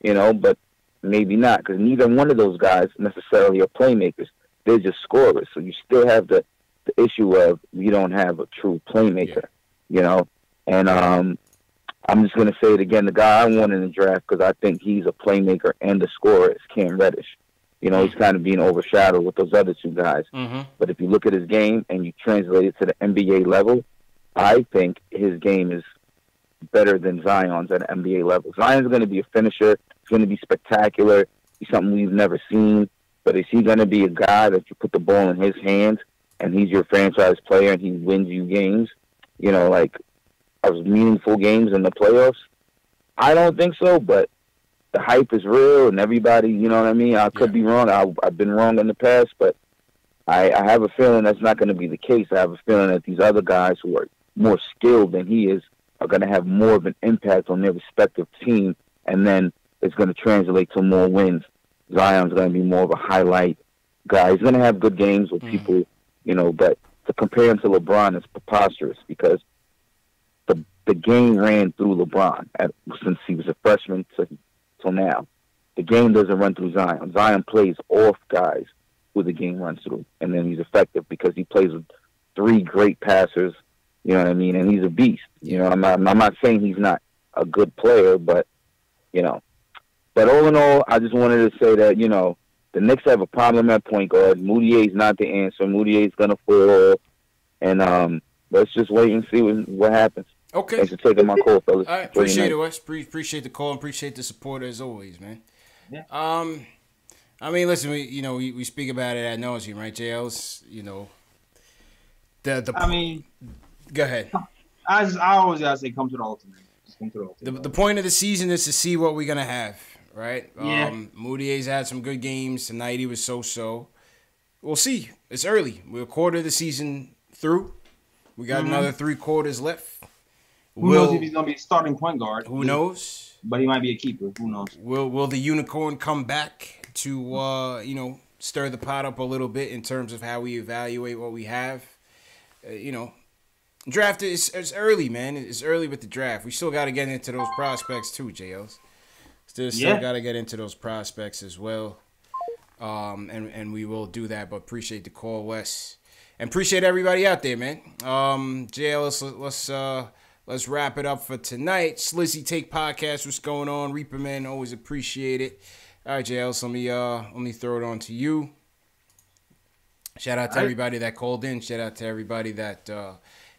O: but maybe not, because neither one of those guys necessarily are playmakers. They're just scorers. So you still have the issue of you don't have a true playmaker, And I'm just going to say it again. The guy I want in the draft, because I think he's a playmaker and a scorer, is Cam Reddish. He's kind of being overshadowed with those other two guys.
A: Mm-hmm.
O: But if you look at his game and you translate it to the NBA level, I think his game is better than Zion's at an NBA level. Zion's going to be a finisher. He's going to be spectacular. He's something we've never seen. But is he going to be a guy that you put the ball in his hands and he's your franchise player and he wins you games, like meaningful games in the playoffs? I don't think so, but the hype is real and everybody, you know what I mean? I could be wrong. I've been wrong in the past, but I have a feeling that's not going to be the case. I have a feeling that these other guys who are more skilled than he is are going to have more of an impact on their respective team, and then it's going to translate to more wins. Zion's going to be more of a highlight guy. He's going to have good games with people, but to compare him to LeBron is preposterous because the game ran through LeBron since he was a freshman till now. The game doesn't run through Zion. Zion plays off guys who the game runs through, and then he's effective because he plays with three great passers. You know what I mean? And he's a beast. I'm not saying he's not a good player, but But all in all, I just wanted to say that the Knicks have a problem at point guard. Moutier's not the answer. Moutier's gonna fall off, and let's just wait and see what happens.
A: Okay.
O: Thanks for taking my call, fellas.
A: All right, appreciate it, Wes. Appreciate the call and appreciate the support as always, man.
D: Yeah.
A: I mean, listen, we speak about it ad nauseum, right, JL's? I mean, go ahead.
D: I always gotta say, come to the ultimate. Just come to the ultimate.
A: The point of the season is to see what we're gonna have, right?
D: Yeah.
A: Moutier's had some good games tonight. He was so. We'll see. It's early. We're a quarter of the season through. We got another 3 quarters left.
D: Who knows if he's gonna be a starting point guard?
A: Who knows?
D: But he might be a keeper. Who knows?
A: Will the unicorn come back to stir the pot up a little bit in terms of how we evaluate what we have? Draft is early, man. It's early with the draft. We still got to get into those prospects too, JLs. Still got to get into those prospects as well. And we will do that. But appreciate the call, Wes, and appreciate everybody out there, man. JL, let's wrap it up for tonight. Slizzy Take Podcast, what's going on? Reaper Man, always appreciate it. All right, JL, so let me throw it on to you. Shout out to everybody that called in. Shout out to everybody that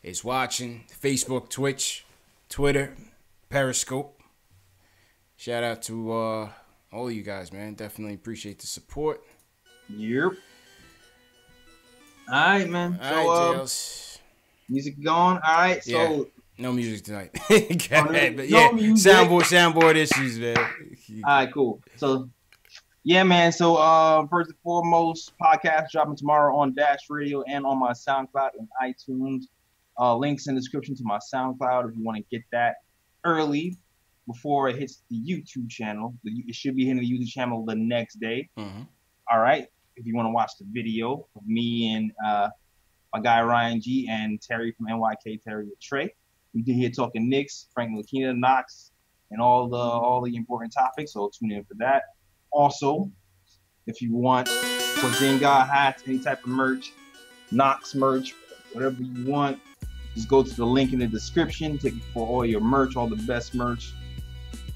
A: is watching. Facebook, Twitch, Twitter, Periscope. Shout out to all you guys, man. Definitely appreciate the support.
D: Yep. All right, man.
A: All right, JLs.
D: Music going. All right, so.
A: Yeah. No music tonight. But yeah, soundboard issues, man.
D: All right, cool. So, yeah, man. So, first and foremost, podcast dropping tomorrow on Dash Radio and on my SoundCloud and iTunes. Links in the description to my SoundCloud if you want to get that early before it hits the YouTube channel. It should be hitting the YouTube channel the next day.
A: Mm-hmm.
D: All right. If you want to watch the video of me and my guy Ryan G and Terry from NYK, Terry with Trey. We did here talking Knicks, Frank Lakina, Knox, and all the important topics. So tune in for that. Also, if you want Porzingis hats, any type of merch, Knox merch, whatever you want, just go to the link in the description. Take it for all your merch, all the best merch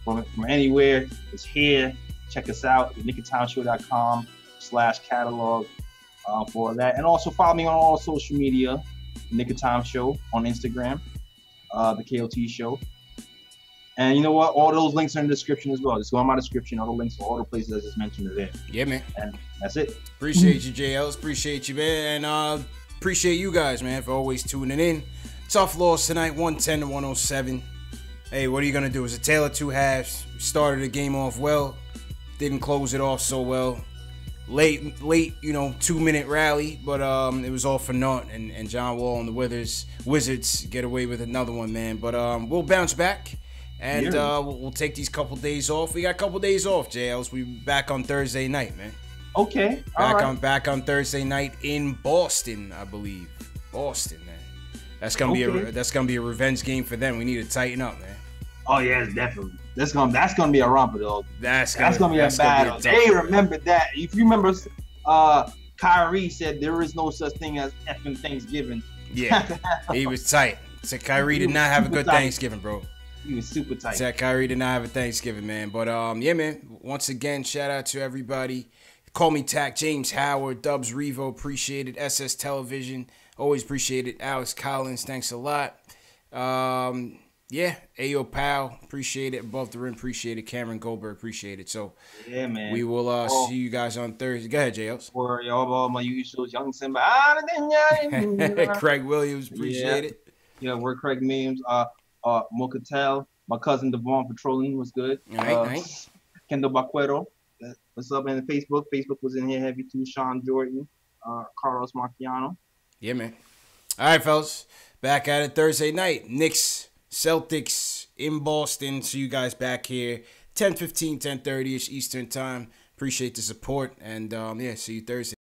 D: from anywhere. It's here. Check us out at knickoftimeshow.com/catalog for that. And also follow me on all social media, Nick of Time Show on Instagram. The KOT Show. And you know what? All those links are in the description as well. Just go in my description. All the links for all the places I just mentioned are there.
A: Yeah, man.
D: And that's it.
A: Appreciate you, JLs. Appreciate you, man. And appreciate you guys, man, for always tuning in. Tough loss tonight, 110 to 107. Hey, what are you going to do? It's a tale of two halves. We started the game off well. Didn't close it off so well. Late, 2-minute rally, but it was all for naught. And John Wall and the Wizards get away with another one, man. But we'll bounce back. And we'll take these couple days off. We got a couple days off, JLs. We back on Thursday night, man.
D: Okay.
A: Back on Thursday night in Boston, I believe. Boston, man. That's gonna be a revenge game for them. We need to tighten up, man.
D: Oh yes, definitely. That's gonna be a romper, though.
A: That's gonna be
D: a battle. Hey, remember that. If you remember, Kyrie said there is no such thing as effing Thanksgiving.
A: Yeah, he was tight. Said Kyrie did not have a good Thanksgiving, bro.
D: He was super tight.
A: Said Kyrie did not have a Thanksgiving, man. But yeah, man. Once again, shout out to everybody. Call me Tack, James Howard, Dubs Revo, appreciate it. SS Television, always appreciate it. Alex Collins, thanks a lot. Yeah, Ayo Pal, appreciate it. Above the Rim, appreciate it. Cameron Goldberg, appreciate it. So
D: yeah, man.
A: We will see you guys on Thursday. Go ahead, JLs.
D: For y'all, my usual young Simba.
A: Craig Williams, appreciate it.
D: Yeah, we're Craig Williams. Mocatel, my cousin Devon Petroleum was good.
A: All right.
D: Kendall Baquero, what's up? And Facebook was in here heavy too. Sean Jordan, Carlos Marciano.
A: Yeah, man. All right, fellas, back at it Thursday night. Knicks, Celtics in Boston. See you guys back here 10:15, 10:30ish Eastern time. Appreciate the support, and yeah, see you Thursday.